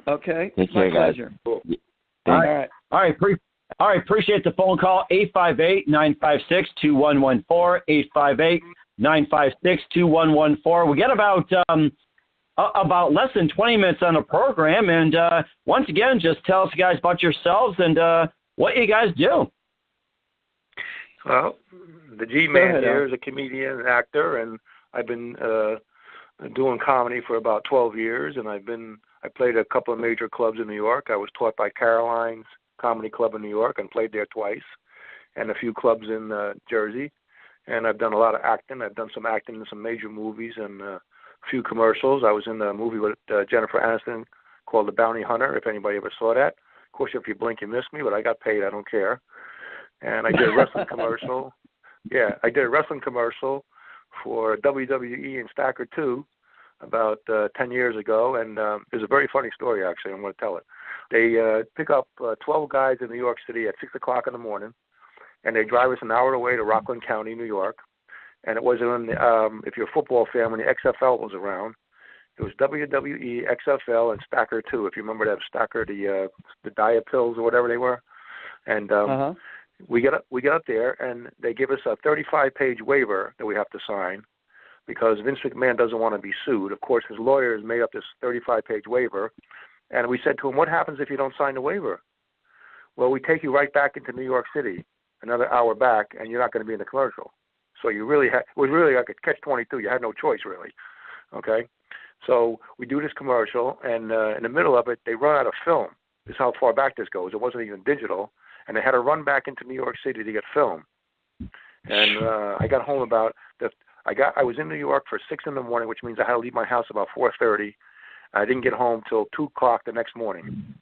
C: Okay.
F: Take care, guys.
C: Pleasure.
B: Cool.
A: All right. Appreciate the phone call. 858-956-2114. 858-956-2114. We get about less than 20 minutes on the program, and once again, just tell us, guys, about yourselves and what you guys do.
B: Well, the G-Man here is a comedian and actor, and I've been doing comedy for about 12 years, and I played a couple of major clubs in New York. I was taught by Caroline's Comedy Club in New York and played there twice, and a few clubs in Jersey. And I've done a lot of acting. I've done some acting in some major movies and a few commercials. I was in a movie with Jennifer Aniston called The Bounty Hunter, if anybody ever saw that. Of course, if you blink, you miss me, but I got paid. I don't care. And I did a wrestling commercial. Yeah, I did a wrestling commercial for WWE and Stacker 2 about 10 years ago, and it's a very funny story, actually. I'm going to tell it. They pick up 12 guys in New York City at 6 o'clock in the morning, and they drive us an hour away to Rockland County, New York. And it was if you're a football fan, when the XFL was around, it was WWE, XFL, and Stacker 2. If you remember that Stacker, the diet pills or whatever they were. And we get up there, and they give us a 35-page waiver that we have to sign because Vince McMahon doesn't want to be sued. Of course, his lawyers made up this 35-page waiver, and we said to him, "What happens if you don't sign the waiver?" "Well, we take you right back into New York City, another hour back, and you're not going to be in the commercial." So it was really like a catch-22. You had no choice, really. Okay? So we do this commercial, and in the middle of it, they run out of film. This is how far back this goes. It wasn't even digital. And they had to run back into New York City to get film. And I got home I was in New York for 6 in the morning, which means I had to leave my house about 4:30. I didn't get home till 2 o'clock the next morning.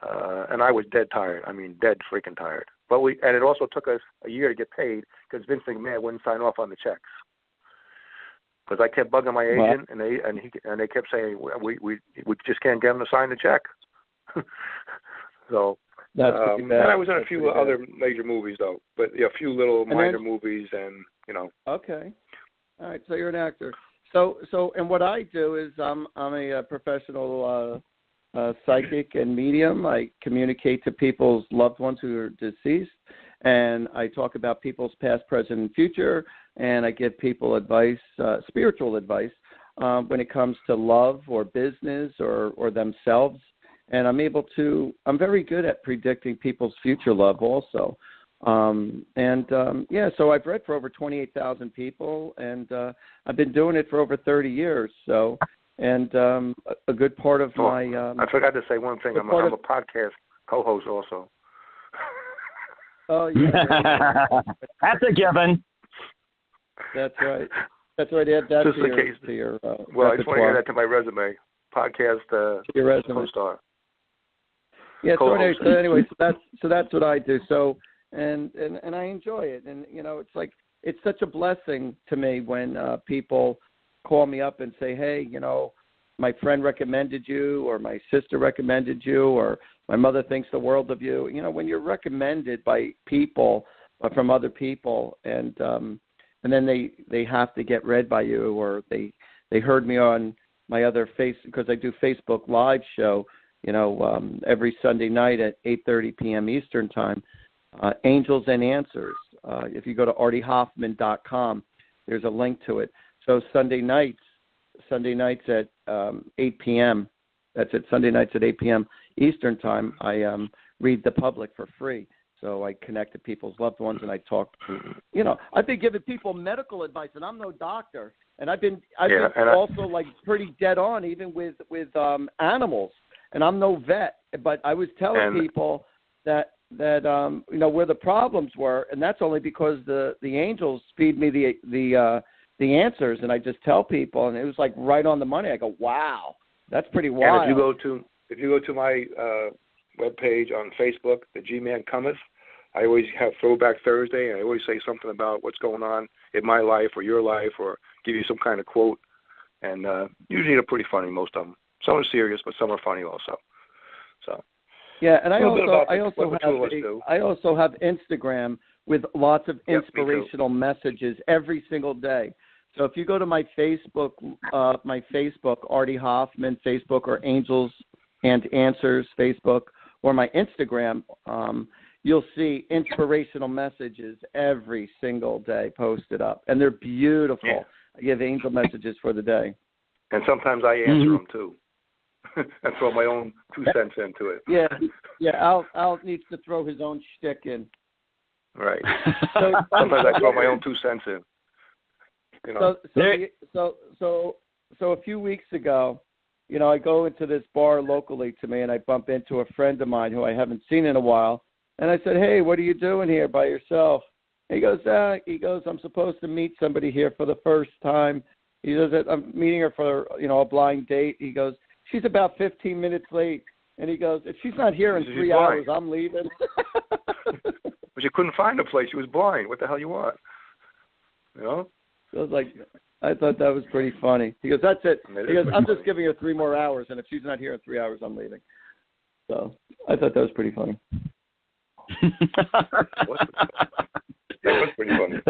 B: And I was dead tired. I mean, dead freaking tired. And it also took us a year to get paid because Vince McMahon wouldn't sign off on the checks. Because I kept bugging my agent, and they kept saying we just can't get him to sign the check. So and I was in a few other major movies though, but a few little minor movies, and
C: Okay, all right. So you're an actor. So and what I do is I'm a professional psychic and medium. I communicate to people's loved ones who are deceased, and I talk about people's past, present, and future, and I give people advice, spiritual advice, when it comes to love or business or themselves. And I'm very good at predicting people's future love also. So I've read for over 28,000 people, and I've been doing it for over 30 years. So, and a good part of my...
B: I forgot to say one thing. I'm a podcast co-host also.
C: Oh, yeah.
A: That's a given.
C: That's right. That's right. Add that
B: just
C: to
B: in
C: your,
B: case.
C: To your
B: I just want to add that to my resume. Podcast
C: your resume.
B: co-star.
C: Yeah. So anyway, so that's what I do. So and I enjoy it, and it's such a blessing to me when people call me up and say, hey, my friend recommended you, or my sister recommended you, or my mother thinks the world of you. When you're recommended by people from other people, and then they have to get read by you, or they heard me on my other because I do Facebook Live show, every Sunday night at 8:30 p.m. Eastern Time, Angels and Answers. If you go to artiehoffman.com, there's a link to it. So Sunday nights at 8 p.m. That's it. Sunday nights at 8 p.m. Eastern Time. I read the public for free. So I connect to people's loved ones, and I talk to, I've been giving people medical advice, and I'm no doctor, and I've been also like pretty dead on even with animals, and I'm no vet, but I was telling people that where the problems were, and that's only because the angels feed me the answers, and I just tell people, and it was like right on the money. I go, wow, that's pretty wild.
B: And if you go to my webpage on Facebook, the G-Man Cometh, I always have Throwback Thursday, and I always say something about what's going on in my life or your life, or give you some kind of quote. And usually they're pretty funny, most of them. Some are serious, but some are funny also. So.
C: Yeah, and I also have Instagram with lots of inspirational messages every single day. So if you go to my Facebook, Artie Hoffman Facebook, or Angels and Answers Facebook, or my Instagram, you'll see inspirational messages every single day posted up, and they're beautiful.
B: Yeah.
C: I give angel messages for the day.
B: And sometimes I answer them too. And throw my own 2 cents into it.
C: Yeah. Al needs to throw his own shtick in.
B: Right. Sometimes I throw my own 2 cents in. You know.
C: So a few weeks ago, I go into this bar locally to me, and I bump into a friend of mine who I haven't seen in a while, and I said, "Hey, what are you doing here by yourself?" He goes, "I'm supposed to meet somebody here for the first time." He goes, "I'm meeting her for a blind date." He goes, "She's about 15 minutes late." And he goes, "If she's not here in 3 hours, I'm leaving."
B: But you couldn't find a place. She was blind. What the hell you want? So I thought that was pretty funny. He goes, "That's it." He goes, "I'm just giving her 3 more hours, and if she's not here in 3 hours, I'm leaving." So I thought that was pretty funny. That was pretty funny.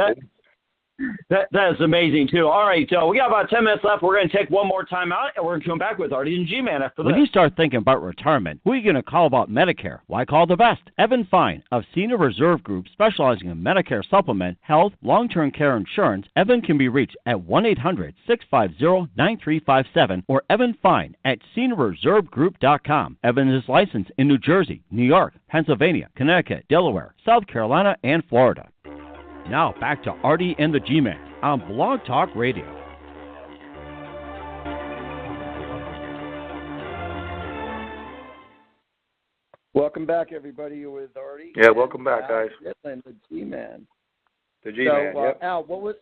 A: That is amazing, too. All right, so we got about 10 minutes left. We're going to take one more time out, and we're going to come back with Artie and G-Man after this. When you start thinking about retirement, who are you going to call about Medicare? Why call the best? Evan Fine of Senior Reserve Group, specializing in Medicare supplement, health, long-term care insurance. Evan can be reached at 1-800-650-9357 or Evan Fine at seniorreservegroup.com. Evan is licensed in New Jersey, New York, Pennsylvania, Connecticut, Delaware, South Carolina, and Florida. Now back to Artie and the G-Man on Blog Talk Radio.
C: Welcome back, everybody. You're with Artie.
B: Yeah, welcome back, guys.
C: And the G-Man.
B: The G-Man.
C: So,
B: yep.
C: Al, what was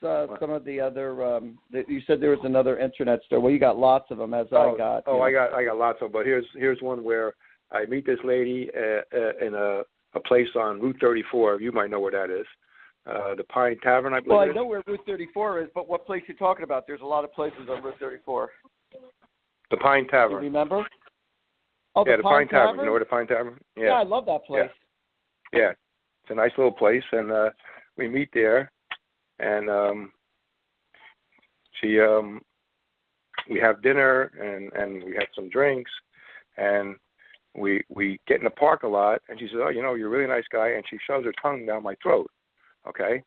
C: some of the other? You said there was another internet store. Well, you got lots of them, I got.
B: I got lots of them. But here's one where I meet this lady in a place on Route 34. You might know where that is. The Pine Tavern, I believe.
C: Well, I know where Route 34 is, but what place you talking about? There's a lot of places on Route 34.
B: The Pine Tavern.
C: Do you remember? Oh,
B: the Pine Tavern. You know where the Pine Tavern?
C: Yeah, I love that place.
B: Yeah. It's a nice little place, and we meet there, and we have dinner, and we have some drinks, and we get in the park a lot, and she says, "Oh, you're a really nice guy," and she shoves her tongue down my throat, okay?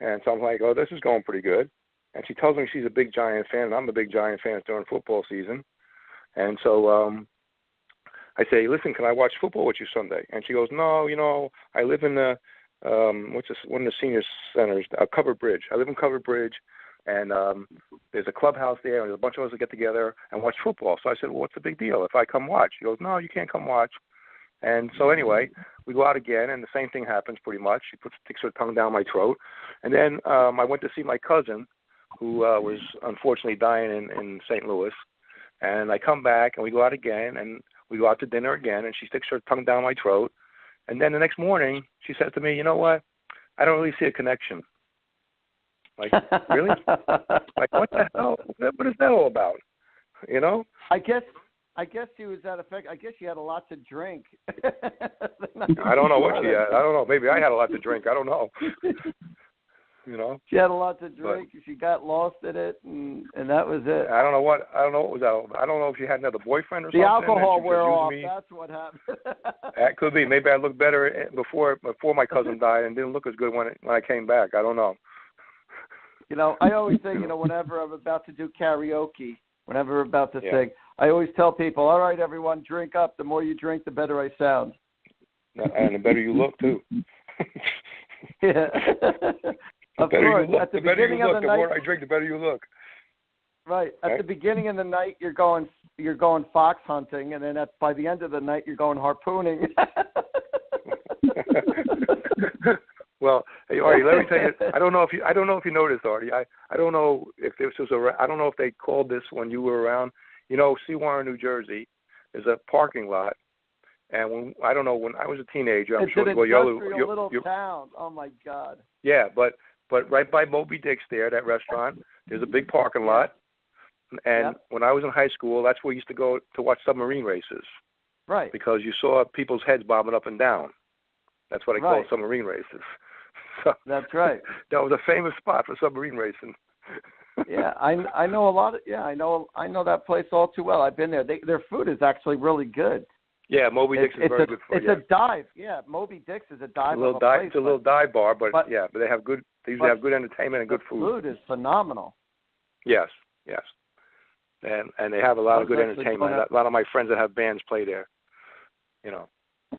B: And so I'm like, "Oh, this is going pretty good." And she tells me she's a big Giant fan, and I'm a big Giant fan during football season. And so I say, "Listen, can I watch football with you Sunday?" And she goes, "No, I live in the one of the senior centers, Covered Bridge. I live in Covered Bridge, and there's a clubhouse there, and there's a bunch of us that get together and watch football." So I said, "Well, what's the big deal if I come watch?" She goes, "No, you can't come watch." And so anyway, we go out again, and the same thing happens pretty much. She sticks her tongue down my throat. And then I went to see my cousin, who was unfortunately dying in St. Louis. And I come back, and we go out again, and we go out to dinner again, and she sticks her tongue down my throat. And then the next morning, she says to me, "You know what? I don't really see a connection." Like, really? Like, what the hell? What is that all about?
C: I guess she was that effect. I guess she had a lot to drink.
B: I don't know what she had. I don't know. Maybe I had a lot to drink. I don't know.
C: She had a lot to drink. She got lost in it, and that was it.
B: I don't know what was that. I don't know if she had another boyfriend or something.
C: The alcohol wore off. That's what happened.
B: That could be. Maybe I looked better before my cousin died and didn't look as good when I came back. I don't know.
C: I always say, whenever I'm about to do karaoke, whenever I'm about to sing, I always tell people, "All right, everyone, drink up. The more you drink, the better I sound."
B: And the better you look, too.
C: Yeah.
B: The better you look, the more I drink, the better you look.
C: Right. At the beginning of the night, you're going fox hunting, and then by the end of the night, you're going harpooning.
B: Well, hey, Artie, let me tell you. I don't know if you noticed, Artie. I don't know if this was I don't know if they called this when you were around. You know, Seawarren, New Jersey, is a parking lot, and I don't know, when I was a teenager, I'm sure.
C: It's an industrial little town. Oh my God.
B: Yeah, but right by Moby Dick's there, that restaurant, there's a big parking lot. And when I was in high school, that's where we used to go to watch submarine races.
C: Right.
B: Because you saw people's heads bobbing up and down. That's what I call submarine races. So
C: that's right.
B: That was a famous spot for submarine racing.
C: Yeah, I know a lot of. Yeah, I know that place all too well. I've been there. Their food is actually really good.
B: Yeah, Moby Dick's is very good food.
C: It's a dive. Yeah, Moby Dick's is a dive.
B: It's a little dive bar, but they have good. They usually have good entertainment and good food.
C: Food is phenomenal.
B: Yes. And they have a lot of good entertainment. A lot of my friends that have bands play there. You know.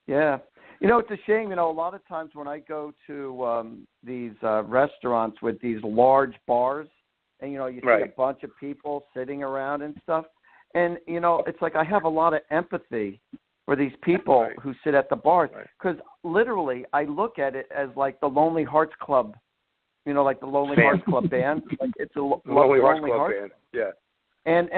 C: Yeah. You know, it's a shame. You know, a lot of times when I go to these restaurants with these large bars, and, you know, you see a bunch of people sitting around and stuff, and, you know, it's like I have a lot of empathy for these people who sit at the bars, because literally I look at it as like the Lonely Hearts Club, you know, like the Lonely Hearts Club band. Like it's a
B: Lonely Hearts Club band. Yeah.
C: And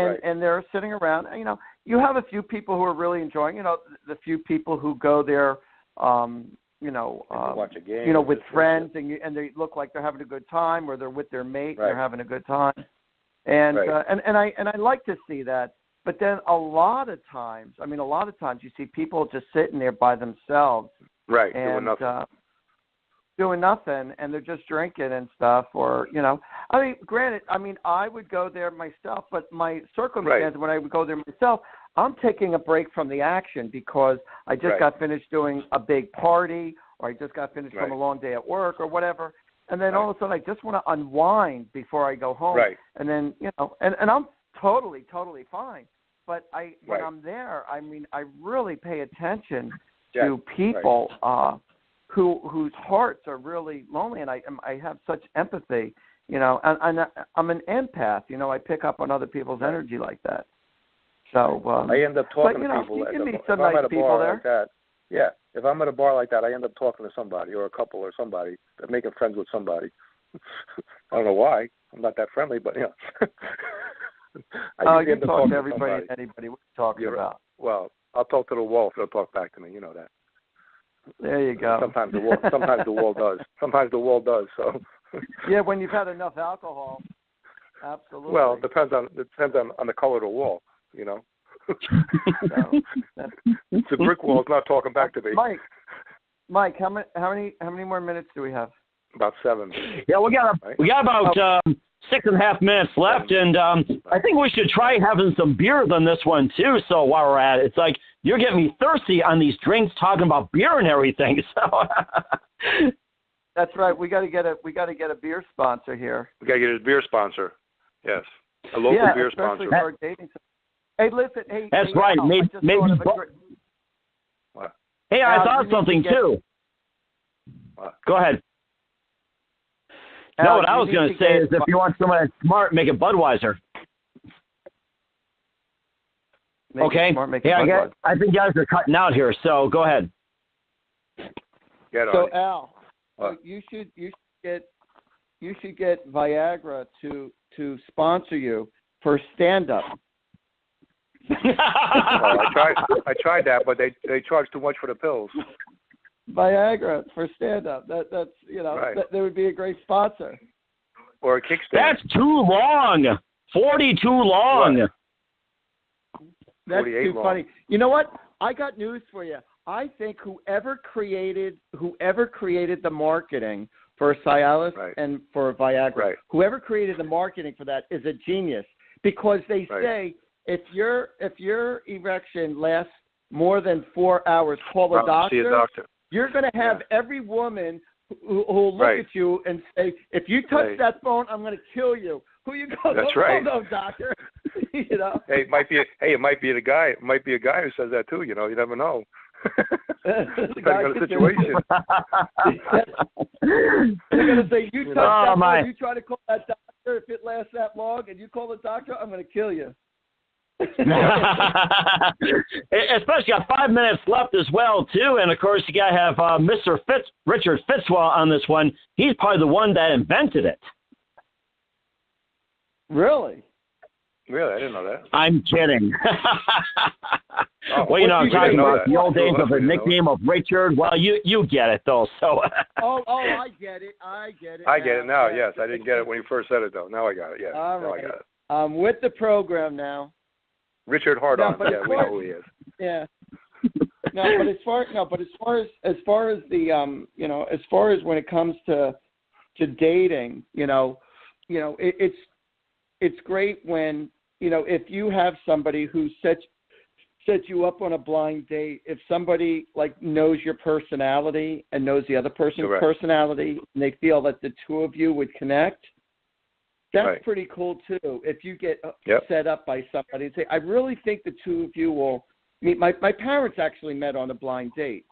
C: they're sitting around. You know, you have a few people who are really enjoying. You know, the few people who go there,
B: watch a game,
C: with friends, and they look like they're having a good time, or they're with their mate and they're having a good time. And I like to see that. But then a lot of times you see people just sitting there by themselves,
B: and
C: doing nothing, and they're just drinking and stuff, or, you know, I mean, granted, I would go there myself, but my circumstance when I would go there myself, I'm taking a break from the action because I just got finished doing a big party, or I just got finished from a long day at work or whatever, and then all of a sudden I just want to unwind before I go home, and then, you know, and I'm totally fine, but when I'm there, I mean, I really pay attention to people whose hearts are really lonely, and I have such empathy, you know, and I'm an empath, you know, I pick up on other people's energy like that. So
B: I end up talking to people.
C: You meet some nice people there.
B: Like that, if I'm at a bar like that, I end up talking to somebody, or a couple, or somebody, making friends with somebody. I don't know why. I'm not that friendly, but, you know.
C: You talk to everybody and anybody. What are you talking about?
B: Well, I'll talk to the wall if they'll talk back to me. You know that.
C: There you go.
B: Sometimes the wall does. Sometimes the wall does. So.
C: Yeah, when you've had enough alcohol. Absolutely.
B: Well, it depends on the color of the wall. You know. It's a brick wall. It's not talking back to me.
C: Mike, how many more minutes do we have?
B: About 7.
A: Yeah, we got about 6.5 minutes left, and I think we should try having some beers on this one too. So while we're at it, it's like you're getting me thirsty on these drinks, talking about beer and everything. So
C: that's right. We got to get a beer sponsor here.
B: We got to get a beer sponsor. Yes, a local beer sponsor.
C: For our dating. Hey, listen. Hey,
A: that's right. Maybe. Hey, I thought something too.
B: What?
A: Go ahead. No, what I was going to say is if you want someone that's smart, make it Budweiser. Okay. I think you guys are cutting out here, so go ahead.
C: So Al, you should get Viagra to sponsor you for stand-up.
B: Well, I tried that, but they charge too much for the pills.
C: Viagra for stand-up. That's you know that would be a great sponsor.
B: Or a kickstand.
A: That's too long. 40 too long.
C: What? That's too funny. You know what? I got news for you. I think whoever created the marketing for Cialis and for Viagra, whoever created the marketing for that is a genius, because they say if your erection lasts more than 4 hours, call a doctor.
B: See a doctor.
C: You're going to have every woman who will look at you and say, if you touch that phone, I'm going to kill you. Who you go?
B: That's right.
C: No, doctor. You know.
B: Hey, it might be the guy. It might be a guy who says that too. You know, you never know. Depending on the situation.
C: They're going to say, you touch that phone, you try to call that doctor, doctor if it lasts that long, and you call the doctor, I'm going to kill you.
A: Especially got 5 minutes left as well, too. And, of course, you got to have Mr. Richard Fitzwell on this one. He's probably the one that invented it.
C: Really?
B: Really? I didn't know that.
A: I'm kidding. Well, I'm talking about the old days of the nickname of Richard. Well, you get it, though. So.
C: I get it. I get it
B: now, yes. I didn't get it when you first said it, though. Now I got it, yes.
C: All right.
B: Now I got it.
C: I'm with the program now.
B: Richard Hardon.
C: No,
B: we know who he is.
C: Yeah. But as far as the as far as when it comes to dating, it's great when if you have somebody who sets you up on a blind date, if somebody like knows your personality and knows the other person's personality, and they feel that the two of you would connect. That's pretty cool, too, if you get set up by somebody and say, I really think the two of you will meet. My parents actually met on a blind date,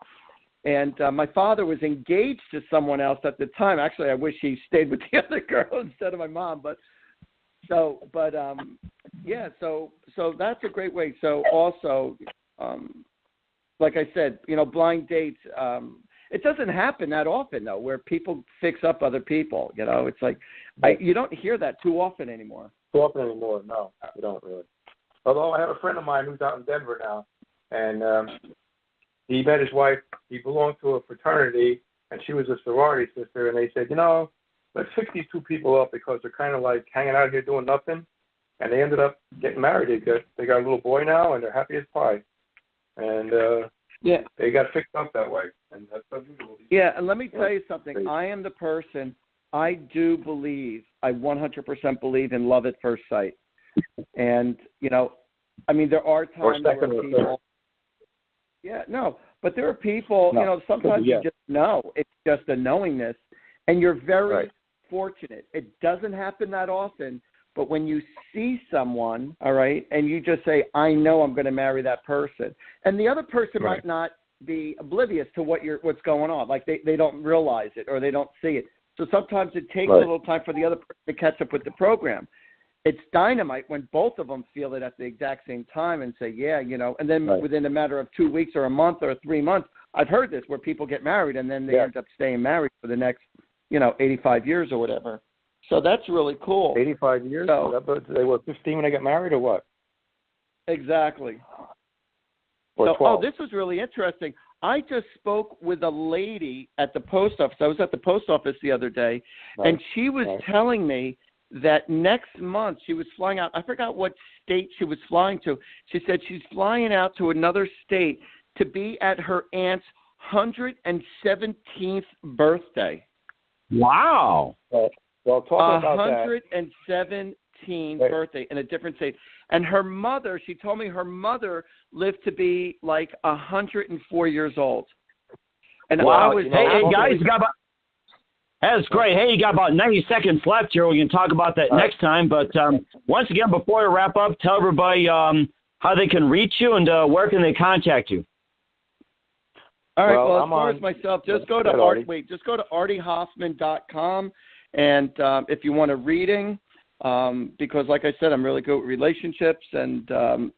C: and my father was engaged to someone else at the time. Actually, I wish he stayed with the other girl instead of my mom, so that's a great way. So also, like I said, blind dates, it doesn't happen that often, though, where people fix up other people. It's like you don't hear that too often anymore.
B: No, you don't really. Although I have a friend of mine who's out in Denver now, and he met his wife. He belonged to a fraternity, and she was a sorority sister, and they said, let's fix these two people up because they're kind of like hanging out here doing nothing, and they ended up getting married. They got a little boy now, and they're happy as pie. And they got fixed up that way, and that's unusual.
C: Yeah, and let me tell you something. I am the person. I do believe. I 100% believe in love at first sight. And there are times where people. Yeah, no, but there are people. Sometimes you just know. It's just a knowingness, and you're very fortunate. It doesn't happen that often. But when you see someone, all right, and you just say, I know I'm going to marry that person, and the other person might not be oblivious to what's going on, like they don't realize it or they don't see it. So sometimes it takes a little time for the other person to catch up with the program. It's dynamite when both of them feel it at the exact same time and say, and then within a matter of 2 weeks or a month or 3 months, I've heard this where people get married and then they end up staying married for the next, 85 years or whatever. So that's really cool.
B: 85 years? So, they were 15 when they got married or what?
C: Exactly.
B: Or 12.
C: This was really interesting. I just spoke with a lady at the post office. I was at the post office the other day, and she was telling me that next month she was flying out. I forgot what state she was flying to. She said she's flying out to another state to be at her aunt's 117th birthday.
A: Wow.
B: Well, talk about
C: 117th birthday in a different state. And her mother, she told me her mother lived to be like 104 years old. And I was,
A: hey guys, that's great. Hey, you got about 90 seconds left here. We can talk about that next time. But once again, before we wrap up, tell everybody how they can reach you and where can they contact you.
C: All right. Well, as far as myself, just go to artiehoffman.com. And if you want a reading, because like I said, I'm really good with relationships and, and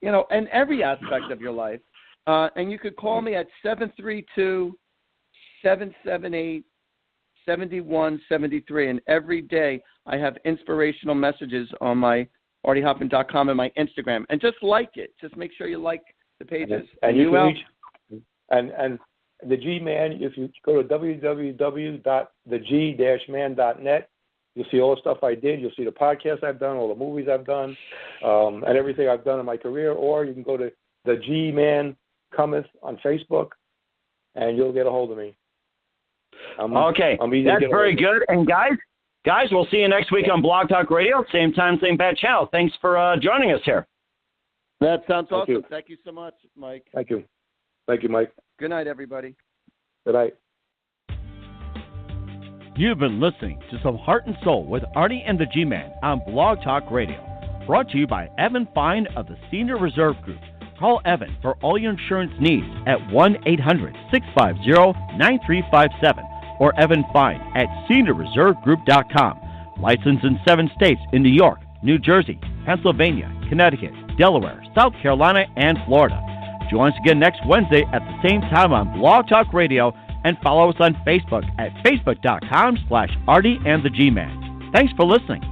C: every aspect of your life. And you could call me at 732-778-7173. And every day I have inspirational messages on my artiehoffman.com and my Instagram. And just like it. Just make sure you like the pages.
B: And you can reach, and the G-Man, if you go to www.theg-man.net, you'll see all the stuff I did. You'll see the podcasts I've done, all the movies I've done, and everything I've done in my career. Or you can go to the G-Man Cometh on Facebook, and you'll get a hold of me.
A: Okay, that's very good. And guys, we'll see you next week on Blog Talk Radio, same time, same bad channel. Thanks for joining us here.
C: That sounds awesome. Thank you so much, Mike.
B: Thank you. Thank you, Mike.
C: Good night, everybody.
B: Good night.
A: You've been listening to Some Heart and Soul with Artie and the G-Man on Blog Talk Radio. Brought to you by Evan Fine of the Senior Reserve Group. Call Evan for all your insurance needs at 1-800-650-9357 or Evan Fine at seniorreservegroup.com. Licensed in 7 states in New York, New Jersey, Pennsylvania, Connecticut, Delaware, South Carolina, and Florida. Join us again next Wednesday at the same time on Blog Talk Radio, and follow us on Facebook at facebook.com/Artie and the G-Man. Thanks for listening.